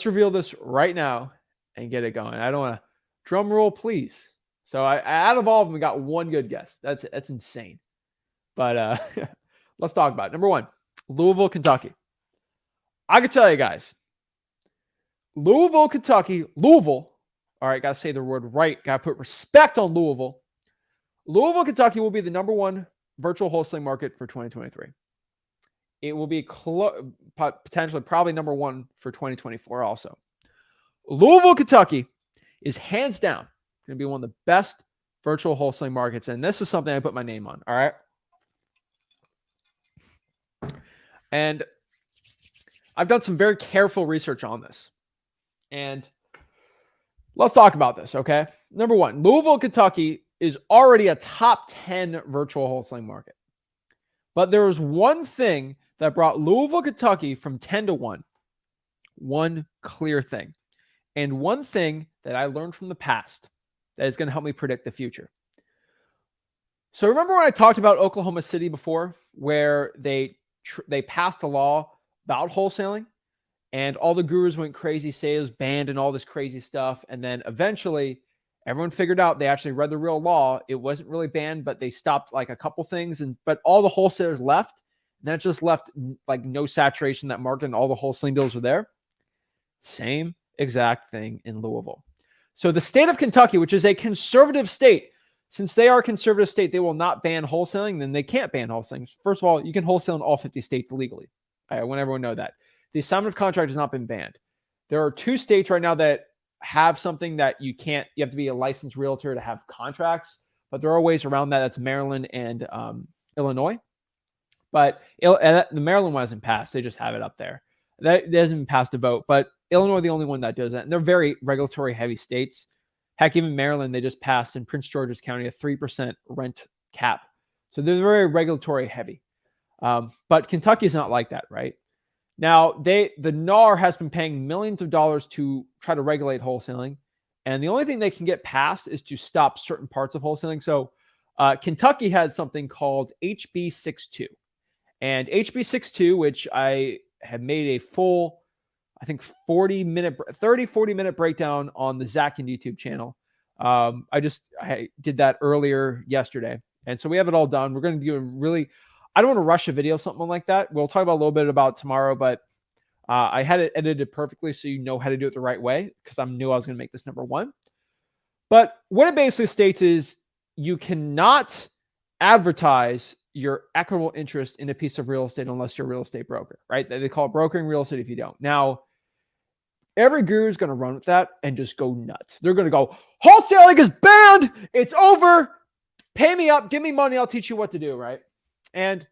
reveal this right now and get it going. I don't want to drum roll, please. So out of all of them, we got one good guess. That's insane. But let's talk about it. Number one, Louisville, Kentucky. I can tell you guys, Louisville, Kentucky, Louisville. All right, got to say the word right. Got to put respect on Louisville. Louisville, Kentucky will be the number one virtual wholesaling market for 2023. It will be potentially probably number one for 2024 also. Louisville, Kentucky is hands down going to be one of the best virtual wholesaling markets. And this is something I put my name on. All right. And I've done some very careful research on this. And let's talk about this. Okay. Number one, Louisville, Kentucky is already a top 10 virtual wholesaling market. But there was one thing that brought Louisville, Kentucky from 10 to 1. One clear thing. And one thing that I learned from the past that is going to help me predict the future. So remember when I talked about Oklahoma City before, where they passed a law about wholesaling and all the gurus went crazy, say it was banned and all this crazy stuff. And then eventually everyone figured out they actually read the real law. It wasn't really banned, but they stopped like a couple things. But all the wholesalers left. And that just left like no saturation in that market and all the wholesaling deals were there. Same exact thing in Louisville. So the state of Kentucky, which is a conservative state, since they are a conservative state, they will not ban wholesaling. Then they can't ban wholesaling. First of all, you can wholesale in all 50 states legally. I want everyone to know that. The assignment of contract has not been banned. There are 2 states right now that have something that you can't. You have to be a licensed realtor to have contracts, but there are ways around that. That's Maryland and Illinois. But the Maryland one hasn't passed. They just have it up there. That hasn't been passed a vote, but Illinois the only one that does that. And they're very regulatory heavy states. Heck, even Maryland, they just passed in Prince George's County a 3% rent cap. So they're very regulatory heavy. But Kentucky is not like that, right? Now, the NAR has been paying millions of dollars to try to regulate wholesaling. And the only thing they can get passed is to stop certain parts of wholesaling. So Kentucky had something called HB 62. And HB62, which I have made a full, I think 40 minute breakdown on the Zach Ginn YouTube channel. I did that earlier yesterday. And so we have it all done. We're going to do a really, I don't want to rush a video, something like that. We'll talk about a little bit about tomorrow, but I had it edited perfectly so you know how to do it the right way, because I knew I was going to make this number one. But what it basically states is you cannot advertise your equitable interest in a piece of real estate unless you're a real estate broker, right? They call it brokering real estate if you don't. Now, every guru is going to run with that and just go nuts. They're going to go, wholesaling is banned. It's over. Pay me up. Give me money. I'll teach you what to do, right? And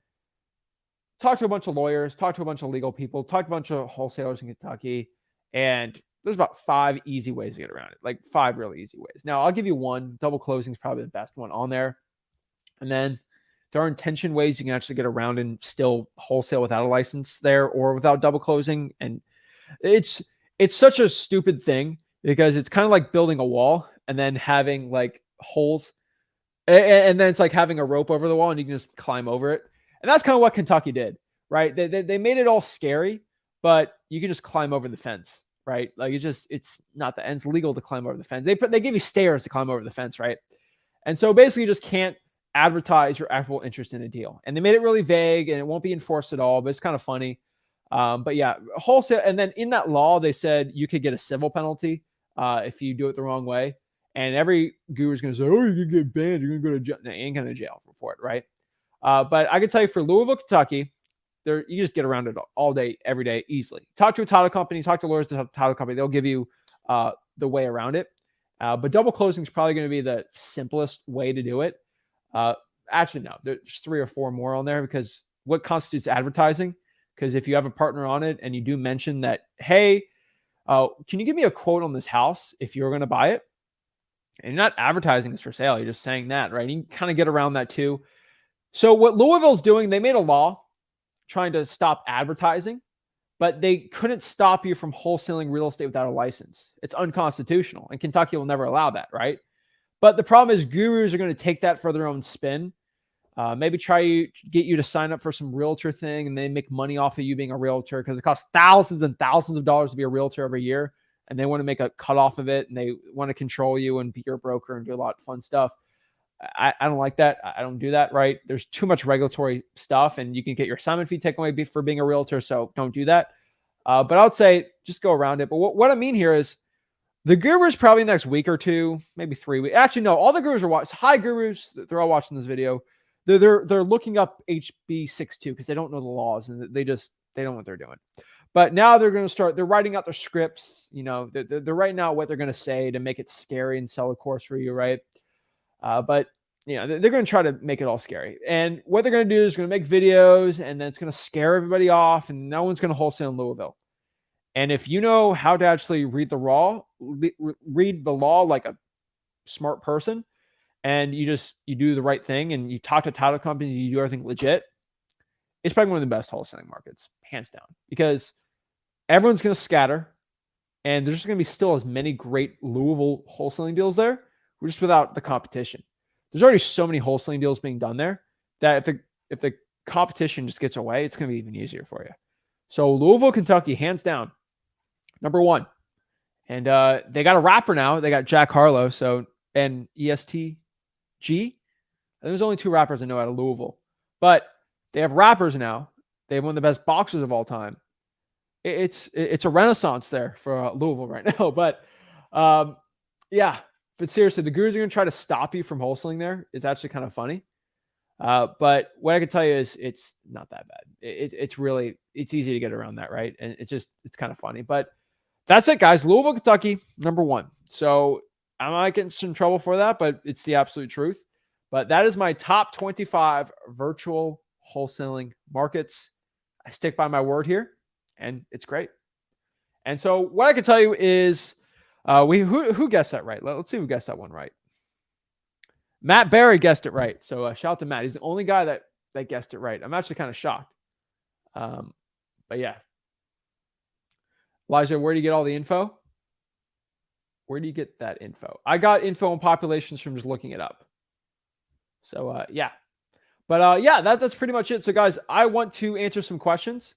talk to a bunch of lawyers, talk to a bunch of legal people, talk to a bunch of wholesalers in Kentucky, and there's about 5 easy ways to get around it, like 5 really easy ways. Now, I'll give you one. Double closing is probably the best one on there. And then there are intention ways you can actually get around and still wholesale without a license there or without double closing. And it's such a stupid thing because it's kind of like building a wall and then having like holes. And then it's like having a rope over the wall and you can just climb over it. And that's kind of what Kentucky did, right? They made it all scary, but you can just climb over the fence, right? Like it's not the end's legal to climb over the fence. They give you stairs to climb over the fence, right? And so basically you just can't advertise your actual interest in a deal. And they made it really vague and it won't be enforced at all, but it's kind of funny. But yeah, wholesale. And then in that law, they said you could get a civil penalty if you do it the wrong way. And every guru is going to say, oh, you can get banned. You're going to go to jail. No, you ain't going to jail for it, right? But I can tell you for Louisville, Kentucky, you just get around it all day, every day, easily. Talk to a title company, talk to lawyers at the title company. They'll give you the way around it. But double closing is probably going to be the simplest way to do it. Actually, no, there's 3 or 4 more on there because what constitutes advertising? Because if you have a partner on it and you do mention that, hey, can you give me a quote on this house if you're going to buy it? And you're not advertising it's for sale. You're just saying that, right? You can kind of get around that too. So what Louisville's doing, they made a law trying to stop advertising, but they couldn't stop you from wholesaling real estate without a license. It's unconstitutional, and Kentucky will never allow that, right? But the problem is gurus are going to take that for their own spin. Maybe try to get you to sign up for some realtor thing and they make money off of you being a realtor because it costs thousands and thousands of dollars to be a realtor every year. And they want to make a cut off of it and they want to control you and be your broker and do a lot of fun stuff. I don't like that. I don't do that, right? There's too much regulatory stuff and you can get your assignment fee taken away for being a realtor. So don't do that. But I would say just go around it. But what I mean here is the gurus probably next week or 2, maybe 3 weeks. Actually, no, all the gurus are watching. Hi, gurus. They're all watching this video. They're looking up HB62 because they don't know the laws and they don't know what they're doing. But now they're going to start. They're writing out their scripts. You know, they're writing out what they're going to say to make it scary and sell a course for you, right? But you know, they're going to try to make it all scary. And what they're going to do is going to make videos, and then it's going to scare everybody off, and no one's going to wholesale in Louisville. And if you know how to actually read the law like a smart person, and you do the right thing, and you talk to title companies, you do everything legit, it's probably one of the best wholesaling markets, hands down, because everyone's going to scatter, and there's just going to be still as many great Louisville wholesaling deals there. We're just without the competition. There's already so many wholesaling deals being done there that if the competition just gets away, it's going to be even easier for you. So Louisville, Kentucky, hands down, number 1. And they got a rapper now. They got Jack Harlow. So and ESTG. There's only 2 rappers I know out of Louisville, but they have rappers now. They have one of the best boxers of all time. It's a renaissance there for Louisville right now. But yeah. But seriously, the gurus are going to try to stop you from wholesaling there. It's actually kind of funny. But what I can tell you is it's not that bad. It's easy to get around that, right? And it's kind of funny. But that's it, guys. Louisville, Kentucky, number 1. So I might get in some trouble for that, but it's the absolute truth. But that is my top 25 virtual wholesaling markets. I stick by my word here, and it's great. And so what I can tell you is who guessed that right? Let's see who guessed that one right. Matt Barry guessed it right. So shout out to Matt. He's the only guy that guessed it right. I'm actually kind of shocked. But yeah. Elijah, where do you get all the info? Where do you get that info? I got info on populations from just looking it up. So yeah. But yeah, that's pretty much it. So guys, I want to answer some questions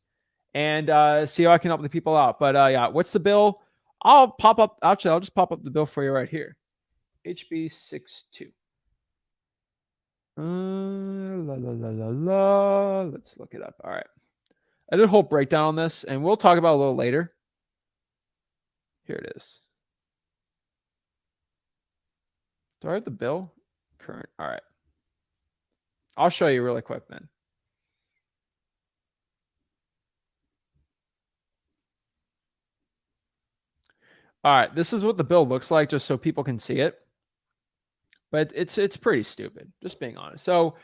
and see how I can help the people out. But yeah, what's the bill? I'll pop up. Actually, I'll just pop up the bill for you right here. HB62. La, la, la, la, la. Let's look it up. All right. I did a whole breakdown on this, and we'll talk about it a little later. Here it is. Do I have the bill? Current. All right. I'll show you really quick then. All right. This is what the bill looks like, just so people can see it. But it's pretty stupid, just being honest. So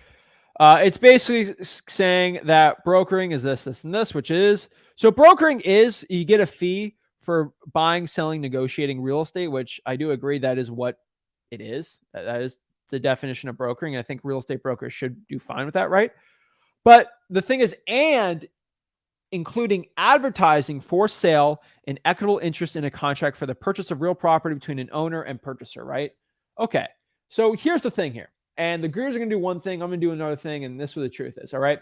it's basically saying that brokering is this, this, and this, which is, so brokering is you get a fee for buying, selling, negotiating real estate, which I do agree that is what it is. That is the definition of brokering. I think real estate brokers should do fine with that, right? But the thing is, and including advertising for sale and equitable interest in a contract for the purchase of real property between an owner and purchaser, right? Okay. So here's the thing here. And the gurus are going to do one thing. I'm going to do another thing. And this is what the truth is. All right.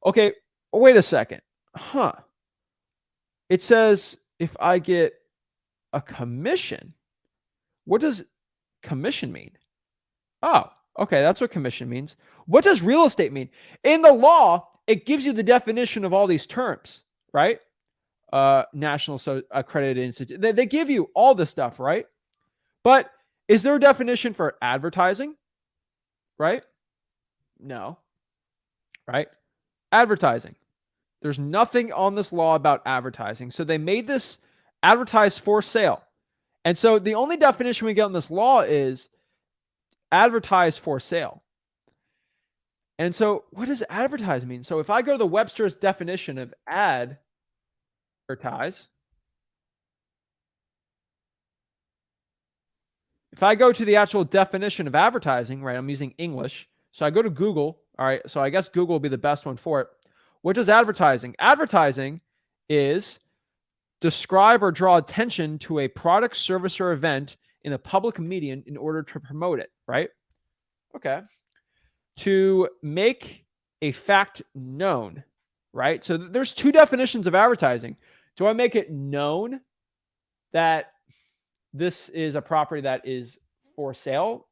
Okay. Wait a second. Huh. It says if I get a commission, what does commission mean? Oh, okay. That's what commission means. What does real estate mean? In the law, it gives you the definition of all these terms, right? National Accredited Institute. They give you all this stuff, right? But is there a definition for advertising? Right? No. Right? Advertising. There's nothing on this law about advertising. So they made this advertise for sale. And so the only definition we get on this law is advertise for sale. And so what does advertise mean? So if I go to the Webster's definition of advertise, if I go to the actual definition of advertising, right, I'm using English. So I go to Google. All right. So I guess Google will be the best one for it. What is advertising? Advertising is describe or draw attention to a product, service, or event in a public medium in order to promote it, right? Okay. To make a fact known, right? So there's two definitions of advertising. Do I make it known that this is a property that is for sale?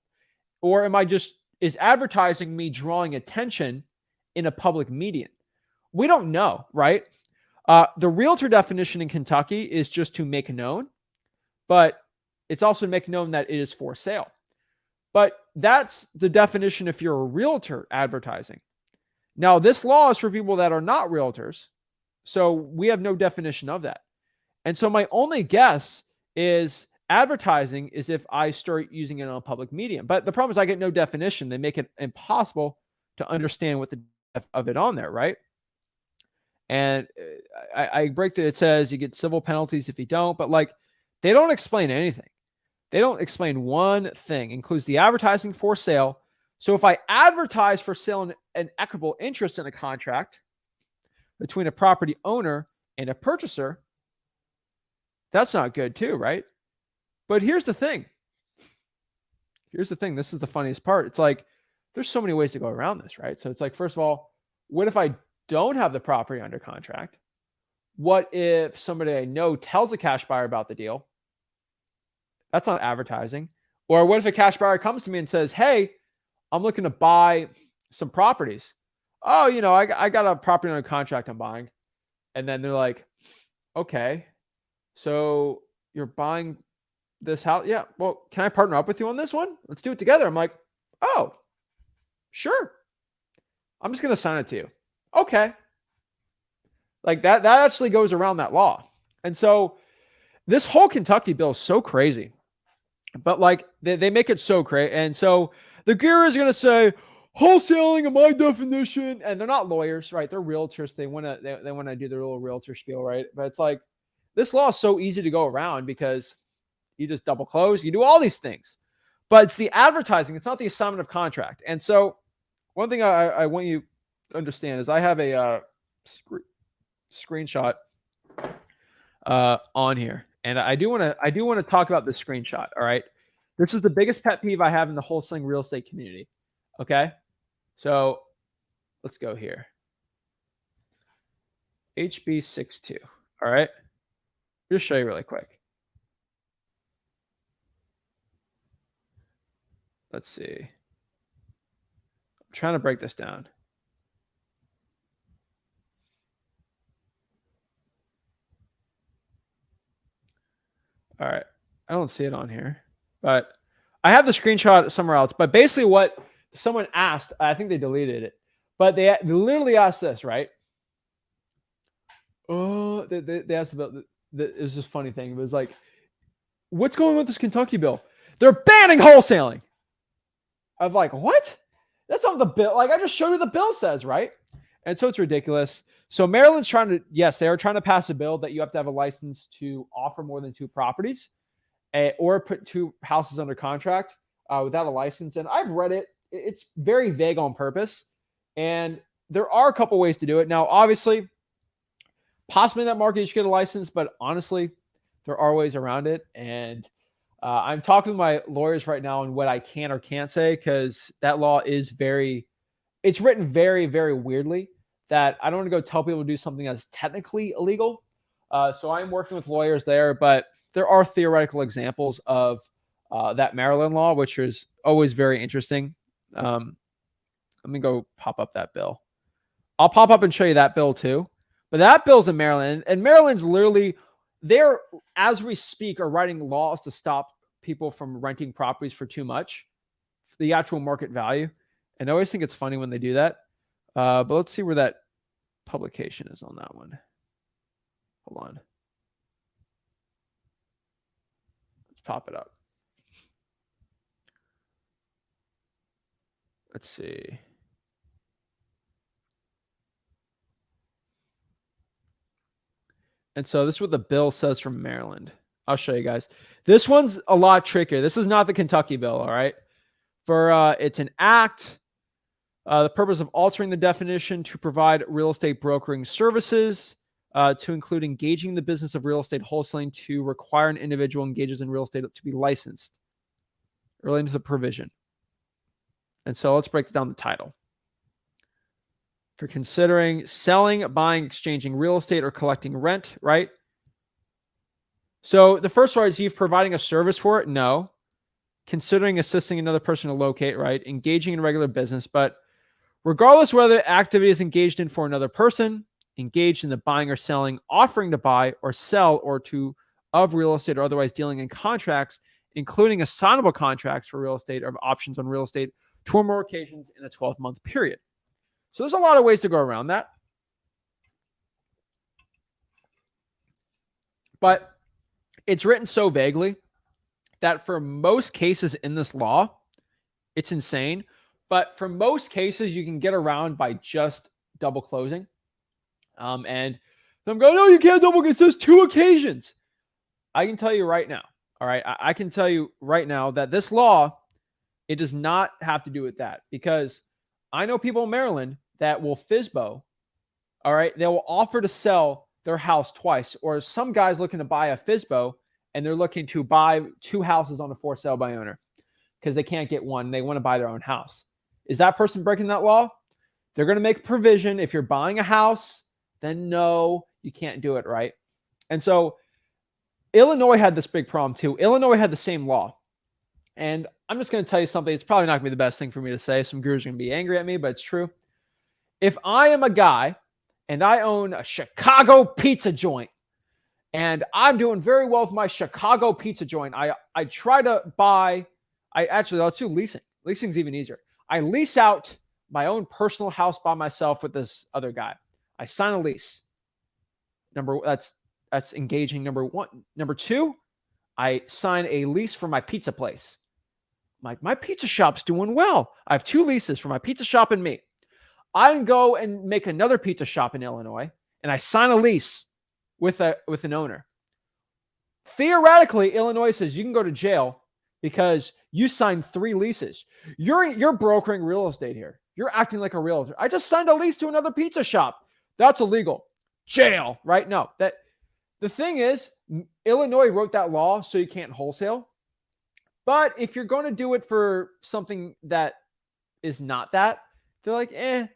Or am I just, is advertising me drawing attention in a public medium? We don't know, right? The realtor definition in Kentucky is just to make known, but it's also to make known that it is for sale. But that's the definition if you're a realtor advertising. Now, this law is for people that are not realtors, so we have no definition of that. And so my only guess is advertising is if I start using it on a public medium. But the problem is I get no definition. They make it impossible to understand what the depth of it on there, right? And I break through, it says you get civil penalties if you don't, but like they don't explain anything. They don't explain one thing. Includes the advertising for sale. So if I advertise for sale an equitable interest in a contract between a property owner and a purchaser, that's not good too, right? But here's the thing. Here's the thing. This is the funniest part. It's like there's so many ways to go around this, right? So it's like, first of all, what if I don't have the property under contract? What if somebody I know tells a cash buyer about the deal? That's not advertising. Or what if a cash buyer comes to me and says, hey, I'm looking to buy some properties. Oh, you know, I got a property under contract I'm buying. And then they're like, okay, so you're buying this house? Yeah. Well, can I partner up with you on this one? Let's do it together. I'm like, oh, sure. I'm just going to sign it to you. Okay. Like that actually goes around that law. And so this whole Kentucky bill is so crazy, but like they make it so crazy. And so the guru is going to say wholesaling in my definition, and they're not lawyers, right? They're realtors. They want to do their little realtor spiel, right? But it's like, this law is so easy to go around because you just double close, you do all these things, but it's the advertising. It's not the assignment of contract. And so one thing I want you to understand is I have a screenshot on here, and I do want to talk about this screenshot. All right, this is the biggest pet peeve I have in the wholesaling real estate community. Okay, so let's go here. HB62. All right. Just show you really quick. Let's see. I'm trying to break this down. All right. I don't see it on here, but I have the screenshot somewhere else. But basically what someone asked, I think they deleted it, but they literally asked this, right? Oh, they asked about it was this funny thing. It was like, what's going on with this Kentucky bill? They're banning wholesaling. I'm like, what? That's not the bill. Like, I just showed you the bill says, right? And so it's ridiculous. So Maryland's trying to, yes, they are trying to pass a bill that you have to have a license to offer more than 2 properties or put 2 houses under contract without a license. And I've read it. It's very vague on purpose. And there are a couple ways to do it. Now, obviously, possibly in that market, you should get a license, but honestly, there are ways around it. And I'm talking to my lawyers right now on what I can or can't say, because that law is it's written very, very weirdly that I don't want to go tell people to do something that's technically illegal. So I'm working with lawyers there, but there are theoretical examples of that Maryland law, which is always very interesting. Let me go pop up that bill. I'll pop up and show you that bill too. But that bill's in Maryland, and Maryland's literally there as we speak are writing laws to stop people from renting properties for too much, the actual market value. And I always think it's funny when they do that. But let's see where that publication is on that one. Hold on. Let's pop it up. Let's see. And so this is what the bill says from Maryland. I'll show you guys. This one's a lot trickier. This is not the Kentucky bill, all right? For it's an act. The purpose of altering the definition to provide real estate brokering services to include engaging the business of real estate wholesaling to require an individual engages in real estate to be licensed relating to the provision. And so let's break down the title. For considering selling, buying, exchanging real estate, or collecting rent, right? So the first one is, you providing a service for it? No. Considering assisting another person to locate, right? Engaging in regular business, but regardless whether the activity is engaged in for another person, engaged in the buying or selling, offering to buy or sell or to of real estate, or otherwise dealing in contracts, including assignable contracts for real estate or options on real estate, 2 or more occasions in a 12-month period. So there's a lot of ways to go around that. But it's written so vaguely that for most cases in this law, it's insane. But for most cases, you can get around by just double closing. And I'm going, no, you can't double. It says 2 occasions. I can tell you right now. All right. I can tell you right now that this law, it does not have to do with that, because I know people in Maryland that will FSBO. All right. They will offer to sell their house twice, or some guys looking to buy a FSBO and they're looking to buy 2 houses on a for sale by owner because they can't get one. They want to buy their own house. Is that person breaking that law? They're going to make a provision. If you're buying a house, then no, you can't do it, right? And so Illinois had this big problem too. Illinois had the same law. And I'm just going to tell you something. It's probably not going to be the best thing for me to say. Some gurus are going to be angry at me, but it's true. If I am a guy and I own a Chicago pizza joint, and I'm doing very well with my Chicago pizza joint, I try to buy, let's do leasing. Leasing's even easier. I lease out my own personal house by myself with this other guy. I sign a lease. That's engaging, number 1. Number 2, I sign a lease for my pizza place. My pizza shop's doing well. I have 2 leases for my pizza shop and me. I can go and make another pizza shop in Illinois, and I sign a lease with an owner. Theoretically, Illinois says you can go to jail because you signed 3 leases. You're brokering real estate here. You're acting like a realtor. I just signed a lease to another pizza shop. That's illegal. Jail, right? No. The thing is, Illinois wrote that law so you can't wholesale. But if you're going to do it for something that is not that, they're like, eh.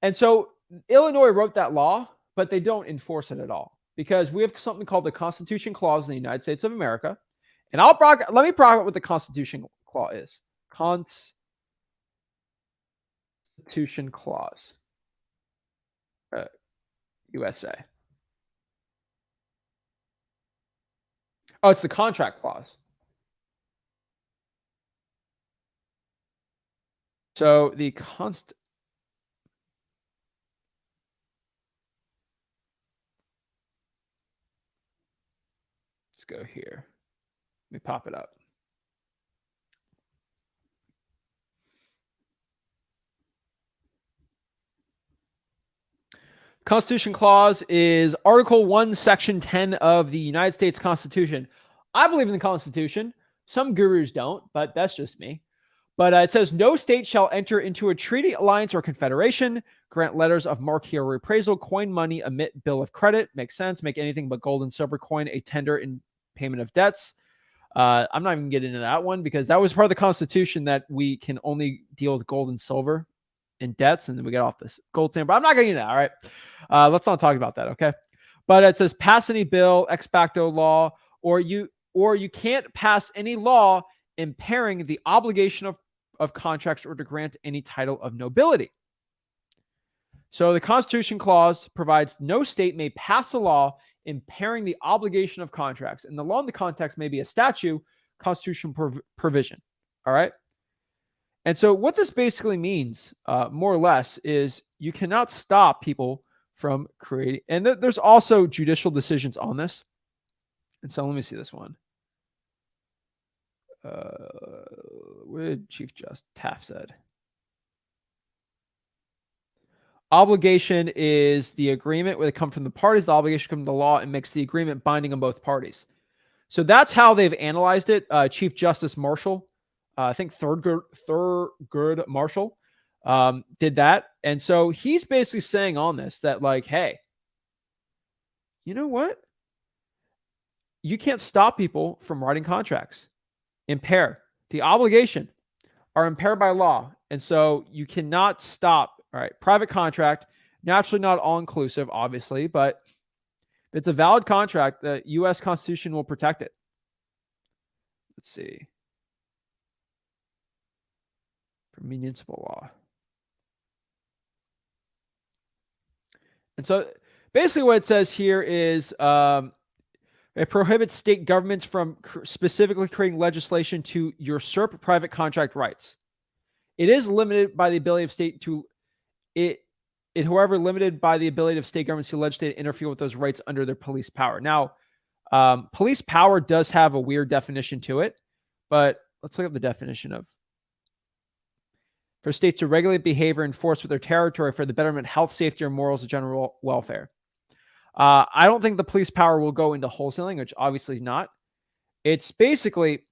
And so Illinois wrote that law, but they don't enforce it at all because we have something called the Constitution Clause in the United States of America. And let me brag what the Constitution Clause is. Constitution Clause, USA. Oh, it's the contract clause. So the let's go here. Let me pop it up. Constitution Clause is Article 1, Section 10 of the United States Constitution. I believe in the Constitution. Some gurus don't, but that's just me. But it says, no state shall enter into a treaty, alliance, or confederation, grant letters of marque or appraisal, coin money, emit bill of credit, makes sense, make anything but gold and silver coin a tender in payment of debts. I'm not even getting into that one because that was part of the Constitution that we can only deal with gold and silver in debts, and then we get off this gold standard. But I'm not getting into that, all right? Let's not talk about that, okay? But it says pass any bill, ex facto law, or you can't pass any law impairing the obligation of contracts or to grant any title of nobility. So the Constitution Clause provides no state may pass a law impairing the obligation of contracts. And the law in the context may be a statute, constitution provision. All right. And so what this basically means, more or less, is you cannot stop people from creating. And there's also judicial decisions on this. And so let me see this one. What did Chief Justice Taft said? Obligation is the agreement where they come from the parties. The obligation comes from the law and makes the agreement binding on both parties. So that's how they've analyzed it. Chief Justice Marshall, I think Thurgood Marshall, did that. And so he's basically saying on this that, like, hey, you know what? You can't stop people from writing contracts. Impair. The obligation are impaired by law. And so you cannot stop. All right. Private contract, naturally not all inclusive, obviously, but if it's a valid contract, the U.S. Constitution will protect it. Let's see. For municipal law. And so basically what it says here is it prohibits state governments from specifically creating legislation to usurp private contract rights. It is limited by the ability of state to however, limited by the ability of state governments to legislate and interfere with those rights under their police power. Now, police power does have a weird definition to it, but let's look up the definition of for states to regulate behavior enforced with their territory for the betterment, health, safety, or morals of general welfare. I don't think the police power will go into wholesaling, which obviously is not. It's basically,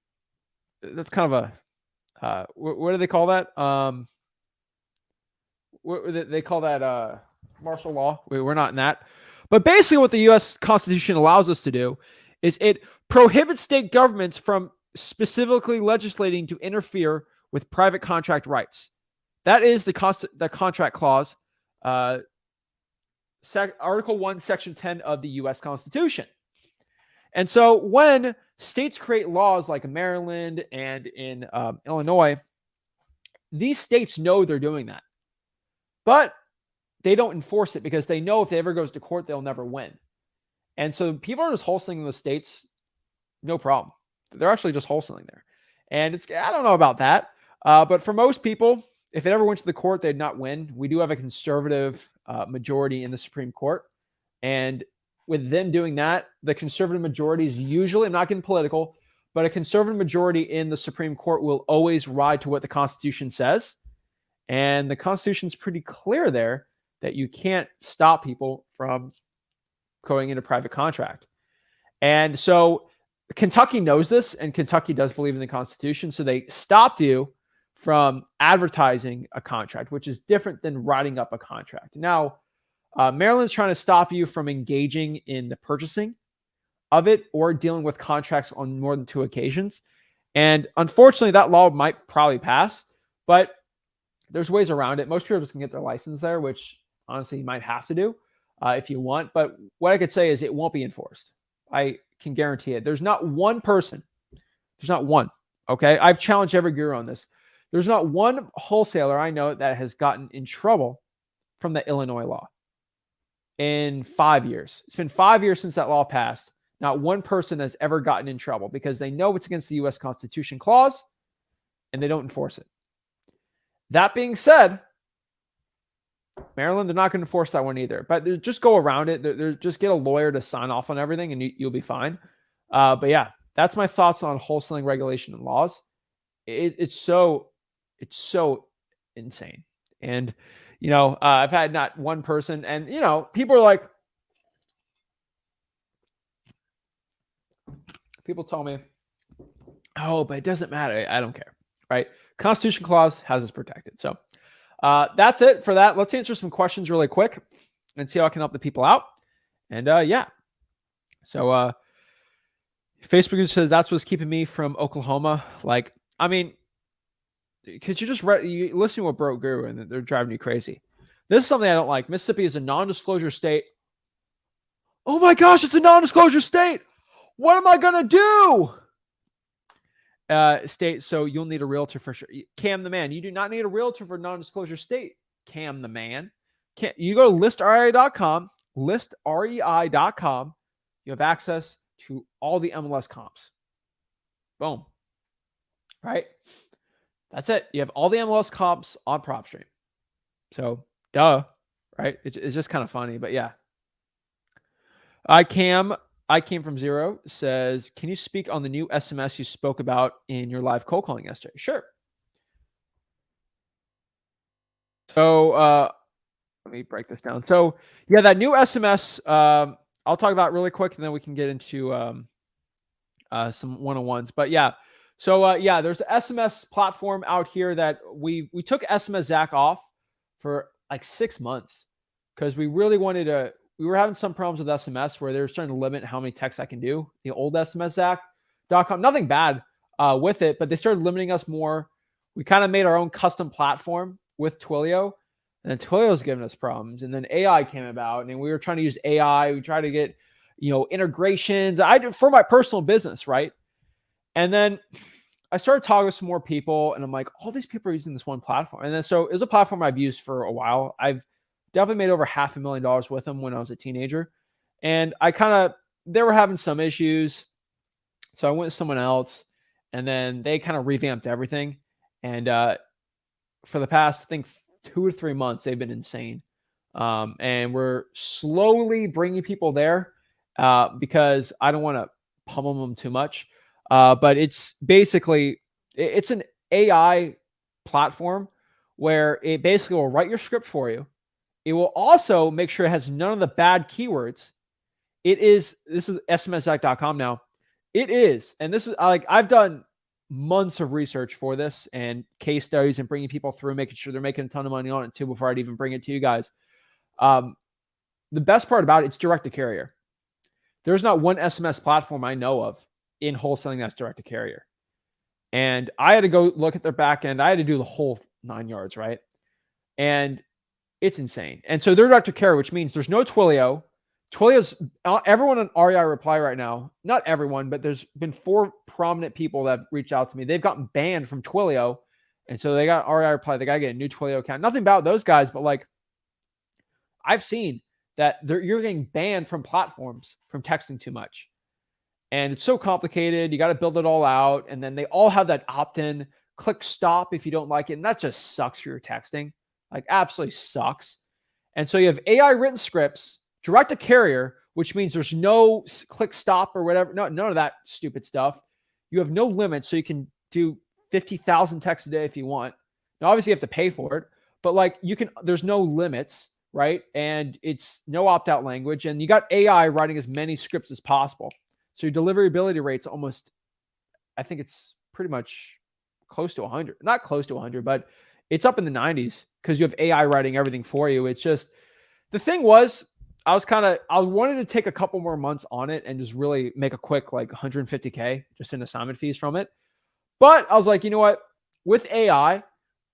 that's kind of a, what do they call that? They call that martial law. We're not in that. But basically what the U.S. Constitution allows us to do is it prohibits state governments from specifically legislating to interfere with private contract rights. That is the contract clause, Article 1, Section 10 of the U.S. Constitution. And so when states create laws like Maryland and in Illinois, these states know they're doing that. But they don't enforce it because they know if it ever goes to court, they'll never win. And so people are just wholesaling in the states, no problem. They're actually just wholesaling there. And I don't know about that. But for most people, if it ever went to the court, they'd not win. We do have a conservative majority in the Supreme Court. And with them doing that, the conservative majority is usually, I'm not getting political, but a conservative majority in the Supreme Court will always ride to what the Constitution says. And the Constitution's pretty clear there that you can't stop people from going into private contract. And so Kentucky knows this, and Kentucky does believe in the Constitution. So they stopped you from advertising a contract, which is different than writing up a contract. Now, Maryland's trying to stop you from engaging in the purchasing of it or dealing with contracts on more than 2 occasions. And unfortunately, that law might probably pass, but there's ways around it. Most people just can get their license there, which honestly you might have to do if you want. But what I could say is it won't be enforced. I can guarantee it. There's not one person. There's not one. Okay. I've challenged every guru on this. There's not one wholesaler I know that has gotten in trouble from the Illinois law in 5 years. It's been 5 years since that law passed. Not one person has ever gotten in trouble because they know it's against the U.S. Constitution clause and they don't enforce it. That being said, Maryland, they're not going to enforce that one either. But just go around it. Just get a lawyer to sign off on everything and you'll be fine. But yeah, that's my thoughts on wholesaling regulation and laws. It's so insane. And, I've had not one person, and, people are like, people tell me, oh, but it doesn't matter. I don't care. Right. Constitution clause has us protected. So that's it for that. Let's answer some questions really quick and see how I can help the people out. And yeah. So Facebook says that's what's keeping me from Oklahoma. Like, I mean, because you listen to a broke guru and they're driving you crazy. This is something I don't like. Mississippi is a non-disclosure state. Oh my gosh, it's a non-disclosure state. What am I going to do? State, so you'll need a realtor for sure. Cam the man. You do not need a realtor for non-disclosure state. Cam the man. You go to listrei.com, listrei.com. You have access to all the MLS comps. Boom. Right? That's it. You have all the MLS comps on PropStream. So, duh. Right? It's just kind of funny, but yeah. I came from Zero says, can you speak on the new SMS you spoke about in your live cold calling yesterday? Sure. So let me break this down. So yeah, that new SMS, I'll talk about really quick and then we can get into some one-on-ones. But yeah, so yeah, there's an SMS platform out here that we took SMS Zach off for like 6 months because we really wanted to. We were having some problems with SMS where they were starting to limit how many texts I can do. The old SMSZach.com, nothing bad with it, but they started limiting us more. We kind of made our own custom platform with Twilio, and then Twilio's giving us problems. And then AI came about, and we were trying to use AI. We tried to get, integrations. I did for my personal business, right? And then I started talking to some more people, and I'm like, all these people are using this one platform. And then so it was a platform I've used for a while. I've definitely made over $500,000 with them when I was a teenager. And they were having some issues. So I went with someone else and then they kind of revamped everything. And for the past, I think 2 or 3 months, they've been insane. And we're slowly bringing people there because I don't want to pummel them too much. But it's basically, it's an AI platform where it basically will write your script for you. It will also make sure it has none of the bad keywords. This is smszac.com now. It is, and this is like, I've done months of research for this and case studies and bringing people through, making sure they're making a ton of money on it too before I'd even bring it to you guys. The best part about it's direct to carrier. There's not one SMS platform I know of in wholesaling that's direct to carrier. And I had to go look at their back end. I had to do the whole 9 yards, right? And it's insane. And so they're direct to carrier, which means there's no Twilio. Twilio's everyone on REI Reply right now. Not everyone, but there's been 4 prominent people that have reached out to me. They've gotten banned from Twilio. And so they got REI Reply. They got to get a new Twilio account. Nothing about those guys, but like I've seen that you're getting banned from platforms from texting too much. And it's so complicated. You got to build it all out. And then they all have that opt-in, click stop if you don't like it. And that just sucks for your texting. Like absolutely sucks. And so you have AI written scripts, direct to carrier, which means there's no click stop or whatever. No, none of that stupid stuff. You have no limit. So you can do 50,000 texts a day if you want. Now, obviously you have to pay for it, but like there's no limits, right? And it's no opt-out language. And you got AI writing as many scripts as possible. So your deliverability rate's almost, I think it's pretty much close to 100. Not close to 100, but it's up in the 90s because you have AI writing everything for you. It's just, the thing was, I wanted to take a couple more months on it and just really make a quick like 150K just in assignment fees from it. But I was like, you know what? With AI,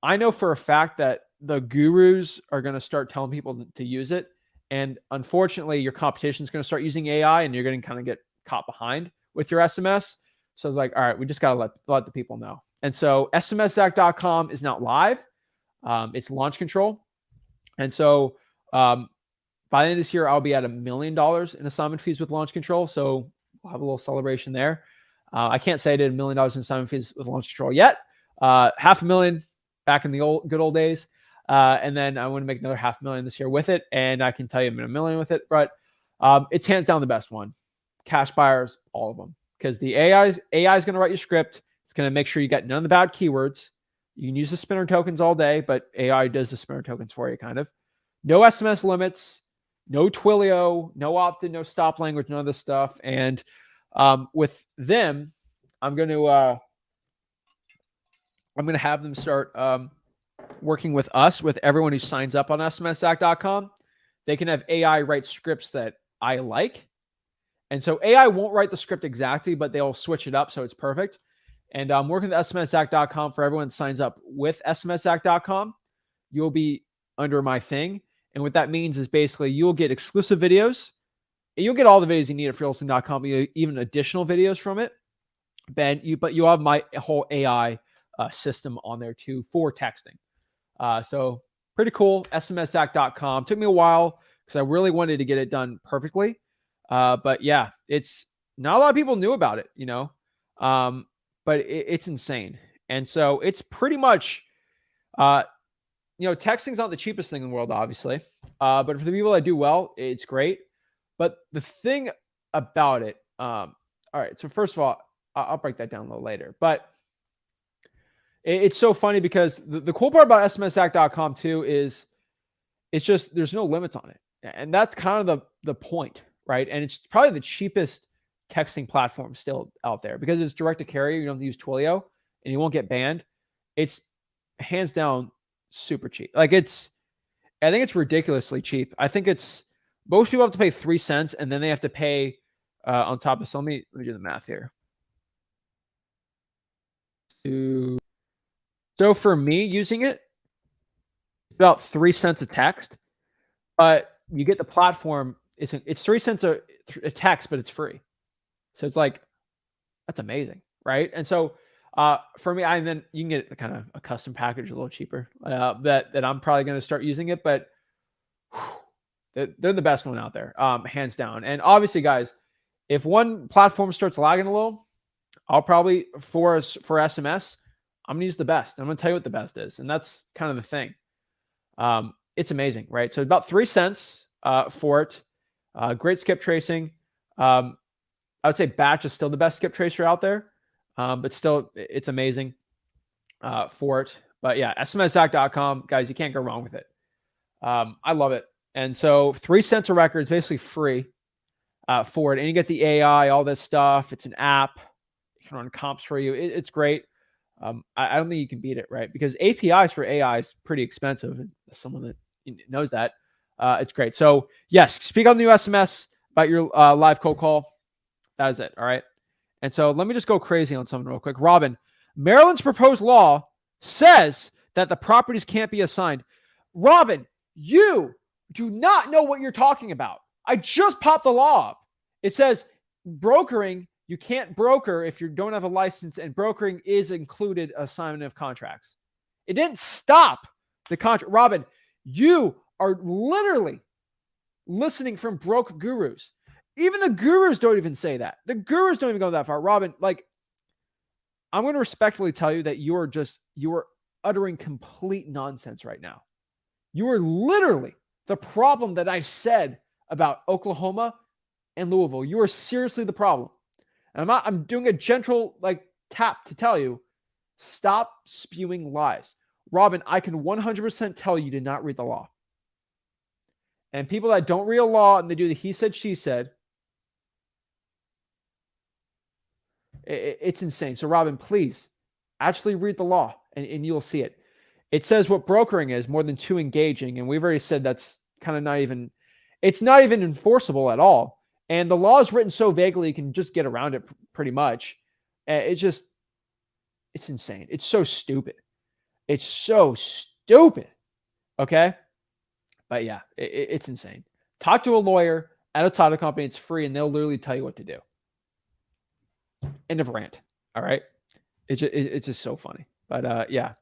I know for a fact that the gurus are going to start telling people to use it. And unfortunately, your competition is going to start using AI and you're going to kind of get caught behind with your SMS. So it's like, all right, we just got to let the people know. And so SMSZach.com is not live. It's launch control. And so by the end of this year, I'll be at $1 million in assignment fees with launch control. So we'll have a little celebration there. I can't say I did $1 million in assignment fees with launch control yet. $500,000 back in the good old days. And then I want to make another $500,000 this year with it. And I can tell you I'm in $1 million with it, but it's hands down the best one. Cash buyers, all of them. Because the AI is going to write your script. It's going to make sure you got none of the bad keywords. You can use the spinner tokens all day, but AI does the spinner tokens for you, kind of. No SMS limits, no Twilio, no opt-in, no stop language, none of this stuff. And with them, I'm going to have them start working with us, with everyone who signs up on SMSZach.com. They can have AI write scripts that I like. And so AI won't write the script exactly, but they'll switch it up so it's perfect. And I'm working with SMSZach.com for everyone that signs up with SMSZach.com. You'll be under my thing. And what that means is basically you'll get exclusive videos. You'll get all the videos you need at Wholesaling.com, even additional videos from it. But you'll have my whole AI system on there too for texting. So pretty cool. SMSZach.com. Took me a while because I really wanted to get it done perfectly. But yeah, it's not a lot of people knew about it, but it's insane. And so it's pretty much, texting's not the cheapest thing in the world, obviously. But for the people that do well, it's great. But the thing about it, all right. So first of all, I'll break that down a little later, but it's so funny because the cool part about SMSZach.com too is it's just, there's no limits on it. And that's kind of the point, right? And it's probably the cheapest texting platform still out there because it's direct to carrier. You don't have to use Twilio and you won't get banned. It's hands down super cheap. I think it's ridiculously cheap. I think most people have to pay 3 cents and then they have to pay on top of, so let me do the math here. So for me using it, it's about 3 cents a text, but you get the platform. It's 3 cents a text, but it's free. So it's like, that's amazing, right? And so for me, and then you can get kind of a custom package a little cheaper that I'm probably going to start using it, but they're the best one out there, hands down. And obviously, guys, if one platform starts lagging a little, I'll probably, for SMS, I'm going to use the best. I'm going to tell you what the best is. And that's kind of the thing. It's amazing, right? So about 3 cents for it. Great skip tracing. I would say Batch is still the best skip tracer out there, but still it's amazing for it. But yeah, SMSZach.com, guys, you can't go wrong with it. I love it. And so 3 cents a record is basically free for it. And you get the AI, all this stuff. It's an app. It can run comps for you. It's great. I don't think you can beat it, right? Because APIs for AI is pretty expensive. And someone that knows that, it's great. So yes, speak on the new SMS about your live cold call. That is it. All right. And so let me just go crazy on something real quick. Robin, Maryland's proposed law says that the properties can't be assigned. Robin, you do not know what you're talking about. I just popped the law up. It says brokering, you can't broker if you don't have a license, and brokering is included assignment of contracts. It didn't stop the contract. Robin, you are literally listening from broke gurus. Even the gurus don't even say that. The gurus don't even go that far. Robin, I'm going to respectfully tell you that you are uttering complete nonsense right now. You are literally the problem that I've said about Oklahoma and Louisville. You are seriously the problem. And I'm doing a gentle tap to tell you, stop spewing lies. Robin, I can 100% tell you did not read the law. And people that don't read a law and they do the he said, she said, it's insane. So Robin, please actually read the law and you'll see it. It says what brokering is more than 2 engaging. And we've already said that's kind of it's not even enforceable at all. And the law is written so vaguely, you can just get around it pretty much. It's insane. It's so stupid. It's so stupid. Okay. But yeah, it's insane. Talk to a lawyer at a title company. It's free, and they'll literally tell you what to do. End of rant. All right. It's just so funny. But yeah,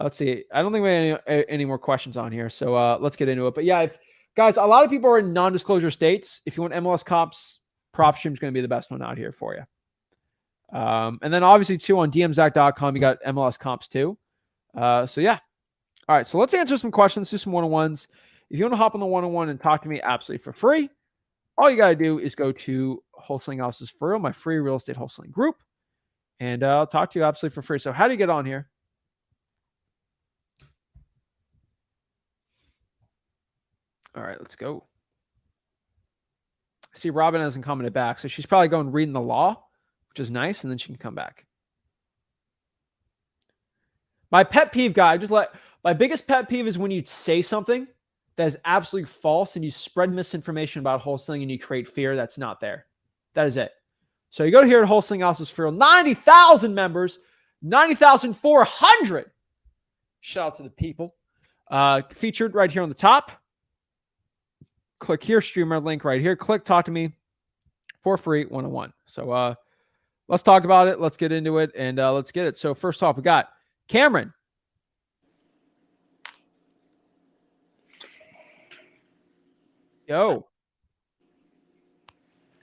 let's see. I don't think we have any more questions on here. So let's get into it. But yeah, guys, a lot of people are in non-disclosure states. If you want MLS comps, PropStream is going to be the best one out here for you. And then obviously too on dmzac.com, you got MLS comps too. So yeah. All right. So let's answer some questions, do some one-on-ones. If you want to hop on the one-on-one and talk to me absolutely for free, all you got to do is go to Wholesaling Houses for Real, my free real estate wholesaling group. And I'll talk to you absolutely for free. So how do you get on here? All right, let's go. See, Robin hasn't commented back, so she's probably going reading the law, which is nice, and then she can come back. My pet peeve, guy, my biggest pet peeve is when you say something that is absolutely false and you spread misinformation about wholesaling and you create fear that's not there. That is it. So you go to here at Wholesaling Houses for 90,000 members, 90,400. Shout out to the people. Featured right here on the top. Click here, streamer link right here. Click talk to me for free one-on-one. So let's talk about it. Let's get into it and let's get it. So first off, we got Cameron. Yo.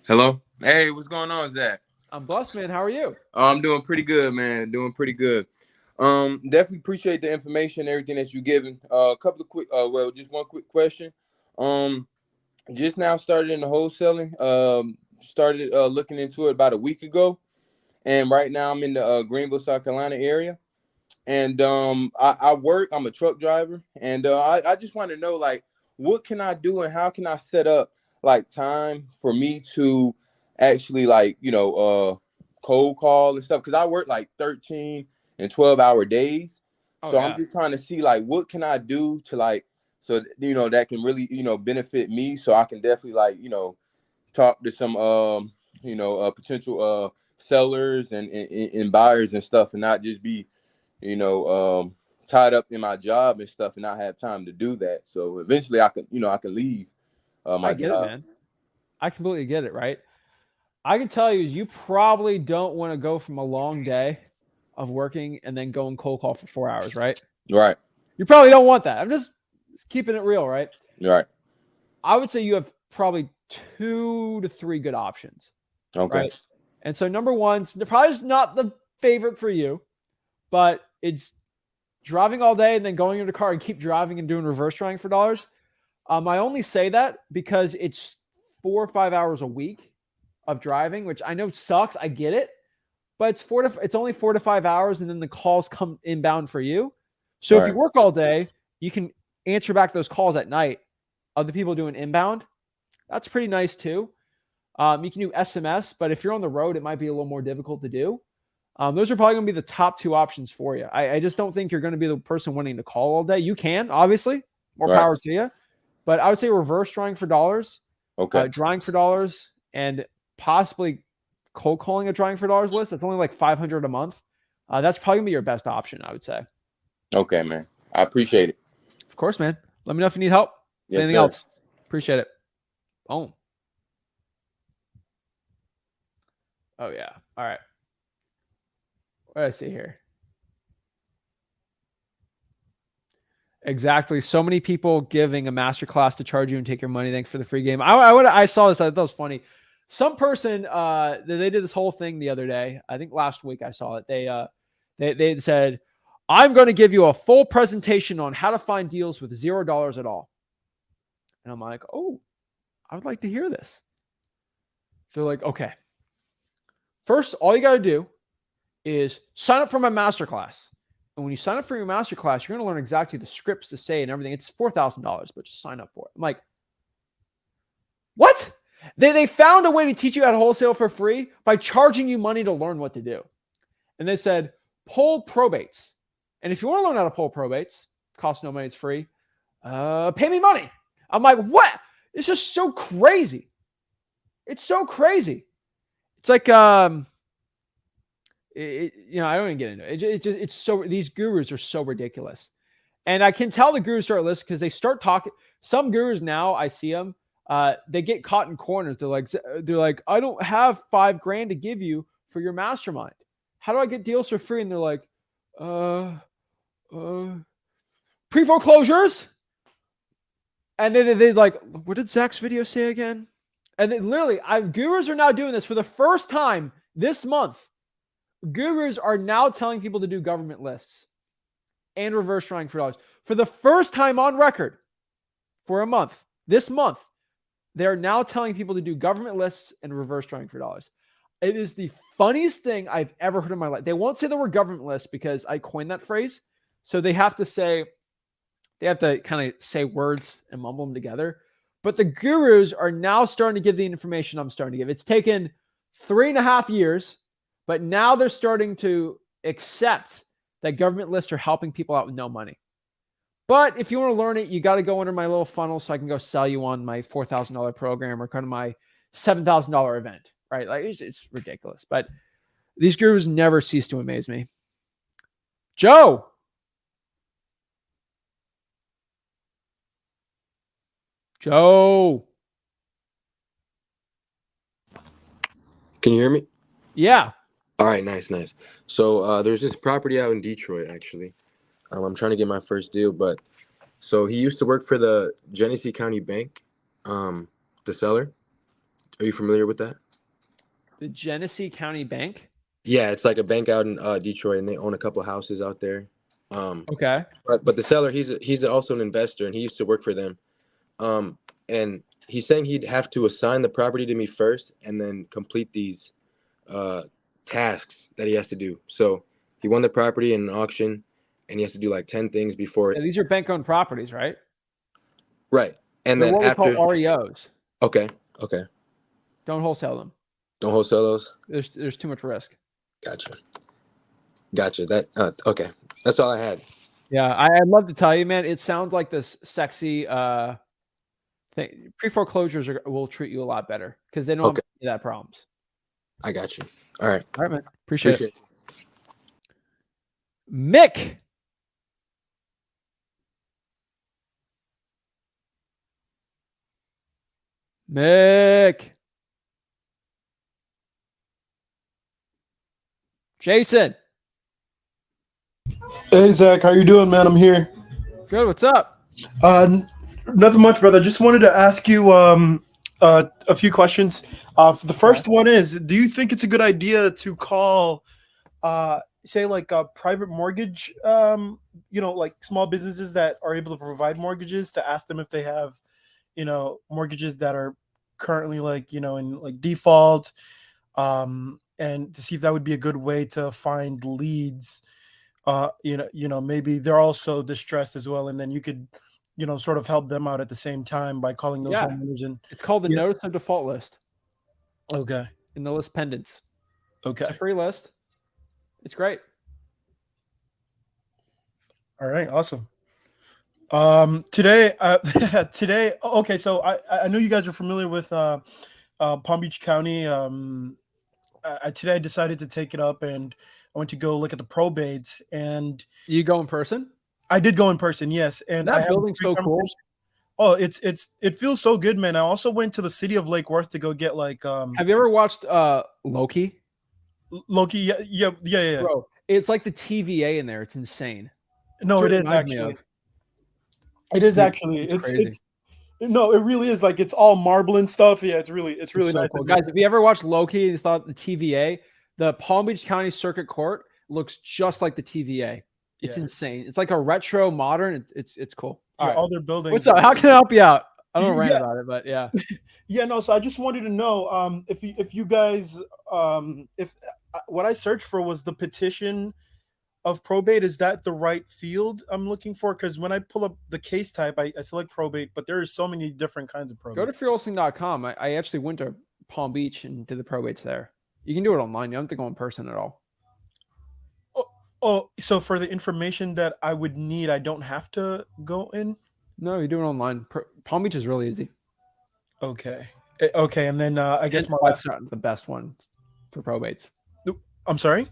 Hello. Hey, what's going on, Zach? I'm blessed, man. How are you? I'm doing pretty good, man. Doing pretty good. Definitely appreciate the information, everything that you're giving. A couple of quick, just one quick question. Just now started in the wholesaling. Started looking into it about a week ago, and right now I'm in the Greenville, South Carolina area. And I work. I'm a truck driver, and I just want to know, like, what can I do and how can I set up like time for me to actually, like, cold call and stuff, because I work like 13 and 12-hour days. So I'm just trying to see, like, what can I do to, like, so that can really benefit me, so I can definitely, like, talk to some potential sellers and buyers and stuff, and not just be tied up in my job and stuff and not have time to do that. So eventually I can leave my I get job. it, man. I completely get it, right? I can tell you probably don't want to go from a long day of working and then go and cold call for 4 hours, right? Right. You probably don't want that. I'm just keeping it real, right? Right. I would say you have probably 2 to 3 good options. Okay. Right? And so number one, probably is not the favorite for you, but it's driving all day and then going in the car and keep driving and doing reverse driving for dollars. I only say that because it's 4 or 5 hours a week of driving, which I know sucks. I get it, but it's only 4 to 5 hours, and then the calls come inbound for you. So if you work all day, you can answer back those calls at night of the people doing inbound. That's pretty nice too. You can do SMS, but if you're on the road, it might be a little more difficult to do. Those are probably going to be the top 2 options for you. I just don't think you're going to be the person wanting to call all day. You can, obviously, more power to you. But I would say reverse drawing for dollars. Okay. Drawing for dollars and possibly cold calling a drawing for dollars list. That's only like $500 a month. That's probably going to be your best option, I would say. Okay, man. I appreciate it. Of course, man. Let me know if you need help. Yes, anything sir. else. Appreciate it. Boom. Oh, yeah. All right. What did I see here? Exactly. So many people giving a masterclass to charge you and take your money. Thanks for the free game. I saw this. I thought it was funny. Some person, they did this whole thing the other day. I think last week I saw it. They said, I'm going to give you a full presentation on how to find deals with $0 at all. And I'm like, oh, I would like to hear this. They're like, okay. First, all you got to do is sign up for my masterclass. And when you sign up for your masterclass, you're going to learn exactly the scripts to say and everything. It's $4,000, but just sign up for it. I'm like, what? They found a way to teach you how to wholesale for free by charging you money to learn what to do. And they said, pull probates. And if you want to learn how to pull probates, costs no money, it's free. Pay me money. I'm like, what? It's just so crazy. It's so crazy. It's like, I don't even get into it. It's so, these gurus are so ridiculous. And I can tell the gurus start listening because they start talking. Some gurus now, I see them, they get caught in corners. They're like, I don't have $5,000 to give you for your mastermind. How do I get deals for free? And they're like, pre-foreclosures. And then they like, what did Zach's video say again? And then literally, gurus are now doing this for the first time this month. Gurus are now telling people to do government lists and reverse trying for dollars. For the first time on record for a month, this month, they're now telling people to do government lists and reverse trying for dollars. It is the funniest thing I've ever heard in my life. They won't say the word government list because I coined that phrase. So they have to kind of say words and mumble them together. But the gurus are now starting to give the information I'm starting to give. It's taken 3.5 years, but now they're starting to accept that government lists are helping people out with no money. But if you want to learn it, you got to go under my little funnel so I can go sell you on my $4,000 program or kind of my $7,000 event, right? Like it's ridiculous. But these gurus never cease to amaze me. Joe. Can you hear me? Yeah. All right, nice. So there's this property out in Detroit, actually. I'm trying to get my first deal, but so he used to work for the Genesee County Bank, the seller. Are you familiar with that? The Genesee County Bank? Yeah, it's like a bank out in Detroit, and they own a couple houses out there. Okay. But the seller, he's also an investor, and he used to work for them. And he's saying he'd have to assign the property to me first, and then complete these tasks that he has to do. So he won the property in an auction, and he has to do like 10 things before. Yeah, these are bank-owned properties, right? Right. And They're then what after. we call REOs. Okay. Don't wholesale them. Don't wholesale those? There's too much risk. Gotcha. That okay. That's all I had. Yeah, I'd love to tell you, man. It sounds like this sexy thing. Pre-foreclosures will treat you a lot better because they don't have that problems. I got you. All right, man. Appreciate it. Mick. Jason. Hey Zach, how you doing, man? I'm here. Good. What's up? Nothing much, brother. Just wanted to ask you a few questions. The first one is, do you think it's a good idea to call, say, like a private mortgage, like small businesses that are able to provide mortgages, to ask them if they have, mortgages that are currently in like default, and to see if that would be a good way to find leads. Maybe they're also distressed as well, and then you could, sort of help them out at the same time by calling those homeowners. And it's called the notice of default list. Okay. In the list pendants. Okay. It's a free list. It's great. All right. Awesome. Today. Okay. So I know you guys are familiar with Palm Beach County. Today I decided to take it up, and I went to go look at the probates. And you go in person? I did go in person, yes. And that building's so cool. Oh, it feels so good, man. I also went to the city of Lake Worth to go get like. Have you ever watched Loki? Loki, yeah. Bro, it's like the TVA in there. It's insane. No, it is actually. It is actually. It's crazy. No, it really is. Like, it's all marble and stuff. Yeah, it's really so nice. Cool. Guys, if you ever watched Loki and thought the TVA, the Palm Beach County Circuit Court looks just like the TVA. It's insane. It's like a retro modern. It's cool. All their buildings. What's up? How can I help you out? I don't rant about it, but yeah. Yeah, no. So I just wanted to know if you guys if what I searched for was the petition of probate. Is that the right field I'm looking for? Because when I pull up the case type, I select probate, but there are so many different kinds of probate. Go to Wholesaling.com. I actually went to Palm Beach and did the probates there. You can do it online. You don't have to go in person at all. Oh, so for the information that I would need, I don't have to go in? No, you do it online. Palm Beach is really easy. Okay. And then I guess that's not the best one for probates. I'm sorry?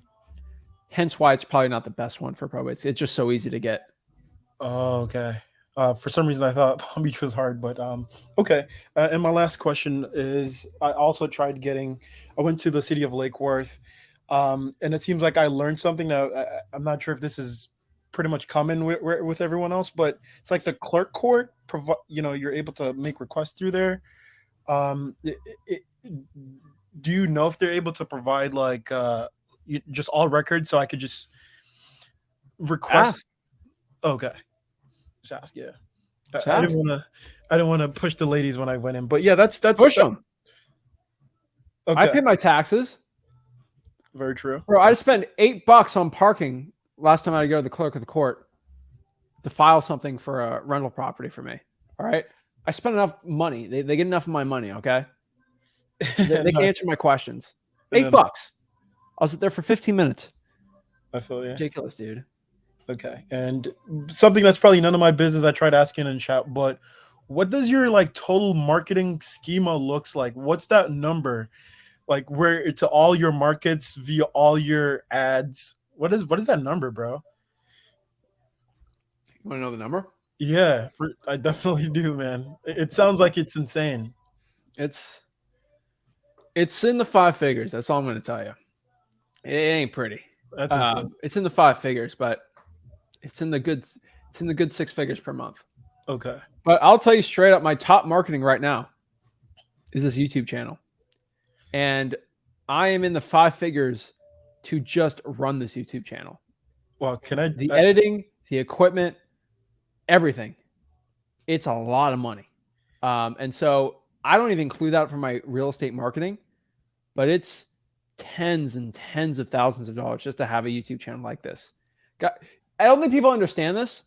Hence why it's probably not the best one for probates. It's just so easy to get. Oh, okay. For some reason, I thought Palm Beach was hard, but okay. And my last question is: I also tried getting. I went to the city of Lake Worth, and it seems like I learned something. Now, I'm not sure if this is pretty much common with everyone else, but it's like the clerk court. You're able to make requests through there. Um, it, it, do you know if they're able to provide like just all records, so I could just request? Ask. Okay, just ask. Yeah. Just I ask. didn't want to. I didn't want to push the ladies when I went in, but yeah, that's Push them. I okay. pay my taxes. Very true. Bro, I spent $8 on parking last time I had to go to the clerk of the court to file something for a rental property for me. All right. I spent enough money. They get enough of my money. Okay. They can answer my questions. $8. I was there for 15 minutes. I feel you. Ridiculous, dude. Okay, and something that's probably none of my business. I tried asking in chat, but what does your like total marketing schema looks like? What's that number? Like where to all your markets via all your ads? What is that number, bro? You want to know the number? Yeah, I definitely do, man. It sounds like it's insane. It's in the 5 figures. That's all I'm going to tell you. It ain't pretty. That's insane. It's in the 5 figures, but it's in the good 6 figures per month. Okay. But I'll tell you straight up, my top marketing right now is this YouTube channel. And I am in the 5 figures to just run this YouTube channel. Well, The editing, the equipment, everything. It's a lot of money. And so I don't even include that for my real estate marketing, but it's tens and tens of thousands of dollars just to have a YouTube channel like this. I don't think people understand this.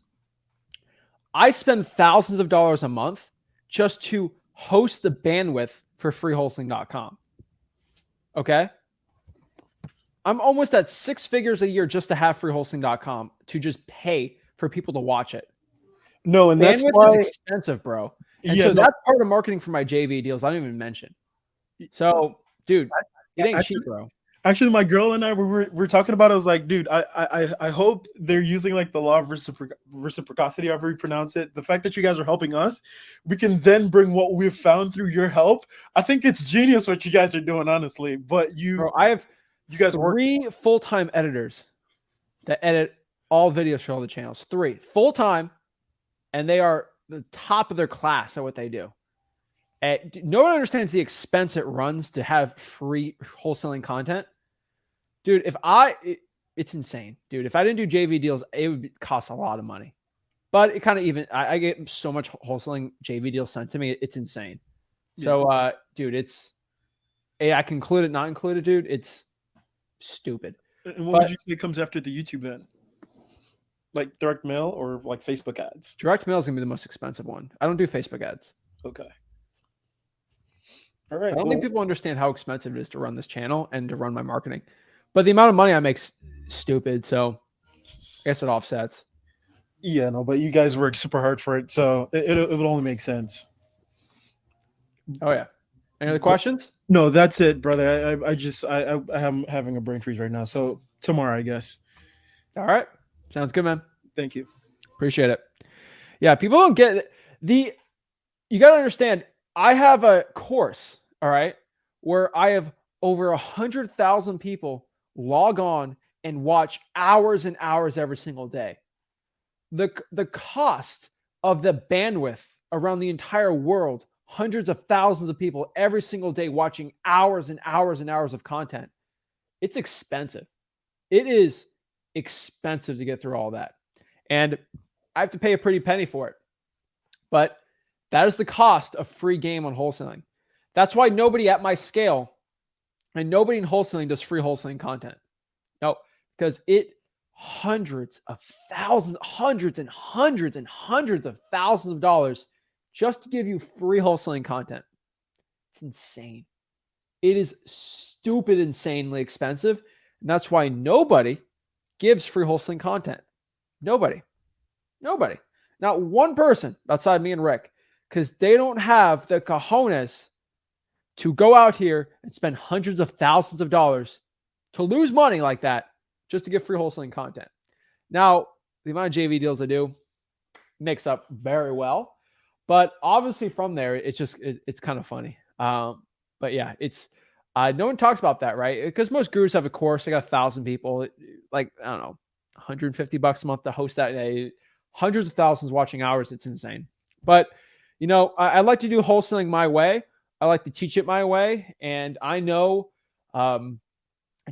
I spend thousands of dollars a month just to host the bandwidth for freewholesaling.com. Okay. I'm almost at 6 figures a year just to have freewholesaling.com to just pay for people to watch it. No, and that's bandwidth why is expensive, bro. And yeah, so no, that's part of marketing for my JV deals. I didn't even mention. So, dude, it ain't cheap, bro. actually, my girl and I we're talking about it. I was like, dude, I hope they're using like the law of reciprocity, however you pronounce it. The fact that you guys are helping us, we can then bring what we've found through your help. I think it's genius what you guys are doing, honestly. But Bro, I have you guys work 3 full-time editors that edit all videos for all the channels. 3 full-time, and they are the top of their class at what they do. No one understands the expense it runs to have free wholesaling content. Dude, it's insane. Dude, if I didn't do JV deals, it would cost a lot of money. But it kind of even, I get so much wholesaling JV deals sent to me. It's insane. So, dude, I can include it, not include it, dude. It's stupid. And what would you say comes after the YouTube then? Like direct mail or like Facebook ads? Direct mail is going to be the most expensive one. I don't do Facebook ads. Okay. All right. I don't think people understand how expensive it is to run this channel and to run my marketing. But the amount of money I make's stupid, so I guess it offsets. Yeah, no, but you guys work super hard for it, so it would only make sense. Oh yeah. Any other questions? No, that's it, brother. I'm having a brain freeze right now. So tomorrow, I guess. All right. Sounds good, man. Thank you. Appreciate it. Yeah, people don't get you got to understand, I have a course, all right, where I have over 100,000 people log on and watch hours and hours every single day. The cost of the bandwidth around the entire world, hundreds of thousands of people every single day watching hours and hours and hours of content. It's expensive. It is expensive to get through all that. And I have to pay a pretty penny for it. But that is the cost of free game on wholesaling. That's why nobody at my scale and nobody in wholesaling does free wholesaling content. No, because hundreds of thousands, hundreds and hundreds and hundreds of thousands of dollars just to give you free wholesaling content. It's insane. It is stupid, insanely expensive. And that's why nobody gives free wholesaling content. Nobody. Not one person outside me and Rick, because they don't have the cojones to go out here and spend hundreds of thousands of dollars to lose money like that just to get free wholesaling content. Now, the amount of JV deals I do, makes up very well. But obviously from there, it's kind of funny. But yeah, it's no one talks about that, right? Because most gurus have a course. They got 1,000 people, like, I don't know, $150 a month to host that day, hundreds of thousands watching hours. It's insane. But I like to do wholesaling my way. I like to teach it my way, and I know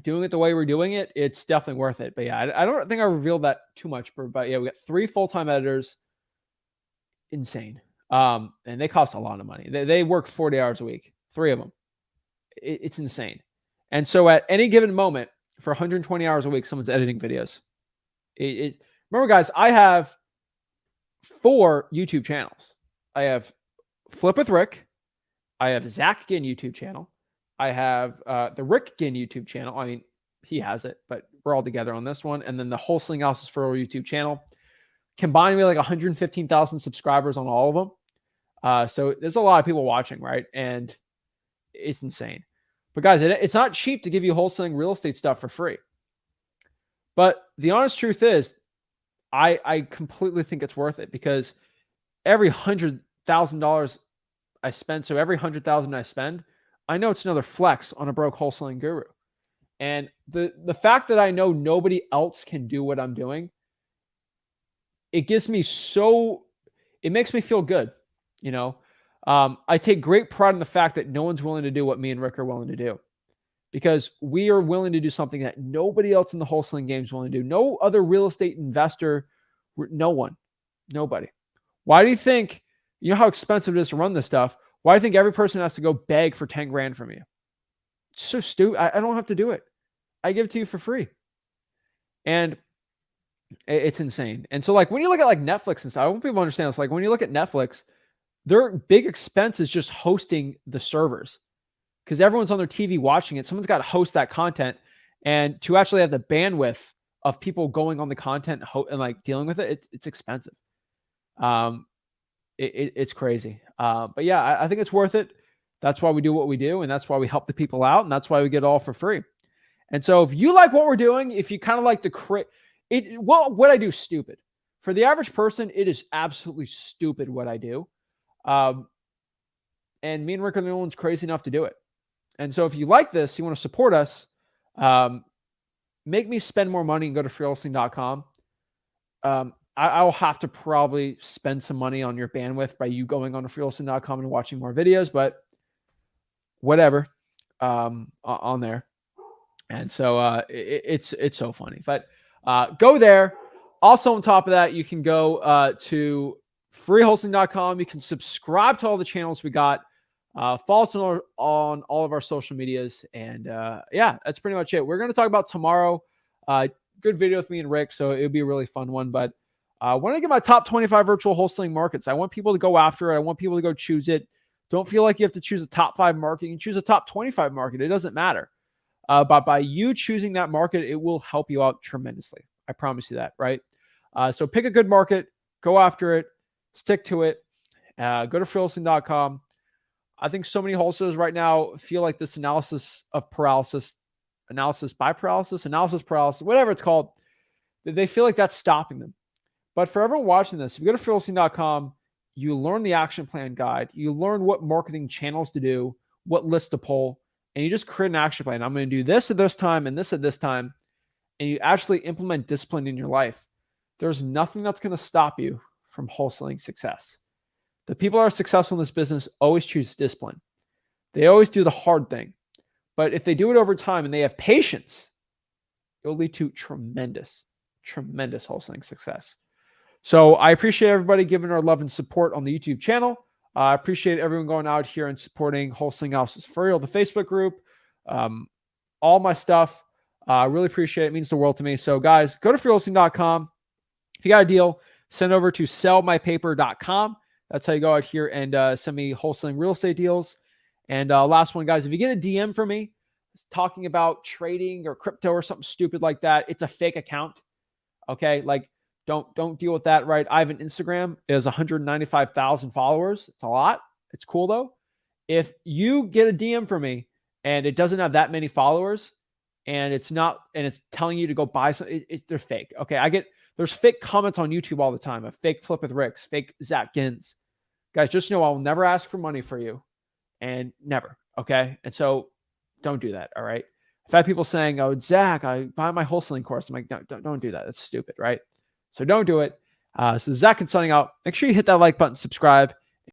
doing it the way we're doing it, it's definitely worth it. But yeah, I don't think I revealed that too much, but yeah, we got 3 full-time editors. Insane. And they cost a lot of money. They work 40 hours a week, 3 of them. It's insane. And so at any given moment, for 120 hours a week, someone's editing videos. Remember, guys, I have 4 YouTube channels. I have Flip with Rick. I have Zach Ginn YouTube channel. I have the Rick Ginn YouTube channel. I mean, he has it, but we're all together on this one. And then the Wholesaling Houses for YouTube channel. Combined, we have like 115,000 subscribers on all of them. So there's a lot of people watching, right? And it's insane. But guys, it's not cheap to give you wholesaling real estate stuff for free. But the honest truth is, I completely think it's worth it, because every $100,000 I spend, so every $100,000 I spend, I know it's another flex on a broke wholesaling guru. And the fact that I know nobody else can do what I'm doing, it makes me feel good. I take great pride in the fact that no one's willing to do what me and Rick are willing to do, because we are willing to do something that nobody else in the wholesaling game is willing to do. No other real estate investor, nobody. Why do you think, how expensive it is to run this stuff? Why do you think every person has to go beg for 10 grand from you? It's so stupid. I don't have to do it. I give it to you for free. And it's insane. And so, like, when you look at like Netflix and stuff, I want people to understand this. Like, when you look at Netflix, their big expense is just hosting the servers, because everyone's on their TV watching it. Someone's got to host that content, and to actually have the bandwidth of people going on the content and like dealing with it, it's expensive. It's crazy. But yeah, I think it's worth it. That's why we do what we do, and that's why we help the people out, and that's why we get it all for free. And so if you like what we're doing, if you kind of like what I do stupid. For the average person, it is absolutely stupid what I do. And me and Rick are the only ones crazy enough to do it. And so if you like this, you want to support us, make me spend more money and go to freewholesaling.com. I'll have to probably spend some money on your bandwidth by you going on to freewholesaling.com and watching more videos, but whatever, on there. And so it's so funny. But go there. Also, on top of that, you can go to freewholesaling.com. You can subscribe to all the channels we got. Follow us on all of our social medias. And yeah, that's pretty much it. We're going to talk about tomorrow. Good video with me and Rick, so it'll be a really fun one. But I want to get my top 25 virtual wholesaling markets. I want people to go after it. I want people to go choose it. Don't feel like you have to choose a top 5 market. You can choose a top 25 market. It doesn't matter. But by you choosing that market, it will help you out tremendously. I promise you that, right? So pick a good market, go after it, stick to it. Go to freewholesaling.com. I think so many wholesalers right now feel like this analysis paralysis, whatever it's called, they feel like that's stopping them. But for everyone watching this, if you go to freewholesaling.com, you learn the action plan guide, you learn what marketing channels to do, what list to pull, and you just create an action plan. I'm going to do this at this time and this at this time, and you actually implement discipline in your life. There's nothing that's going to stop you from wholesaling success. The people that are successful in this business always choose discipline. They always do the hard thing. But if they do it over time and they have patience, it will lead to tremendous wholesaling success. So I appreciate everybody giving our love and support on the YouTube channel. I appreciate everyone going out here and supporting Wholesaling Houses for Real, the Facebook group, all my stuff. I really appreciate it. It means the world to me. So guys, go to freewholesaling.com. If you got a deal, send over to sellmypaper.com. That's how you go out here and send me wholesaling real estate deals. And last one, guys, if you get a DM from me talking about trading or crypto or something stupid like that, it's a fake account. Okay, like don't deal with that, right? I have an Instagram. It has 195,000 followers. It's a lot. It's cool though. If you get a DM from me and it doesn't have that many followers and it's telling you to go buy something, they're fake. Okay, There's fake comments on YouTube all the time, a fake Flip with Ricks, fake Zach Gins. Guys, just know I'll never ask for money for you, and never. Okay, and so don't do that. All right. I've had people saying, "Oh, Zach, I buy my wholesaling course." I'm like, no, don't do that. That's stupid, right? So don't do it. So Zach is signing out. Make sure you hit that like button, subscribe.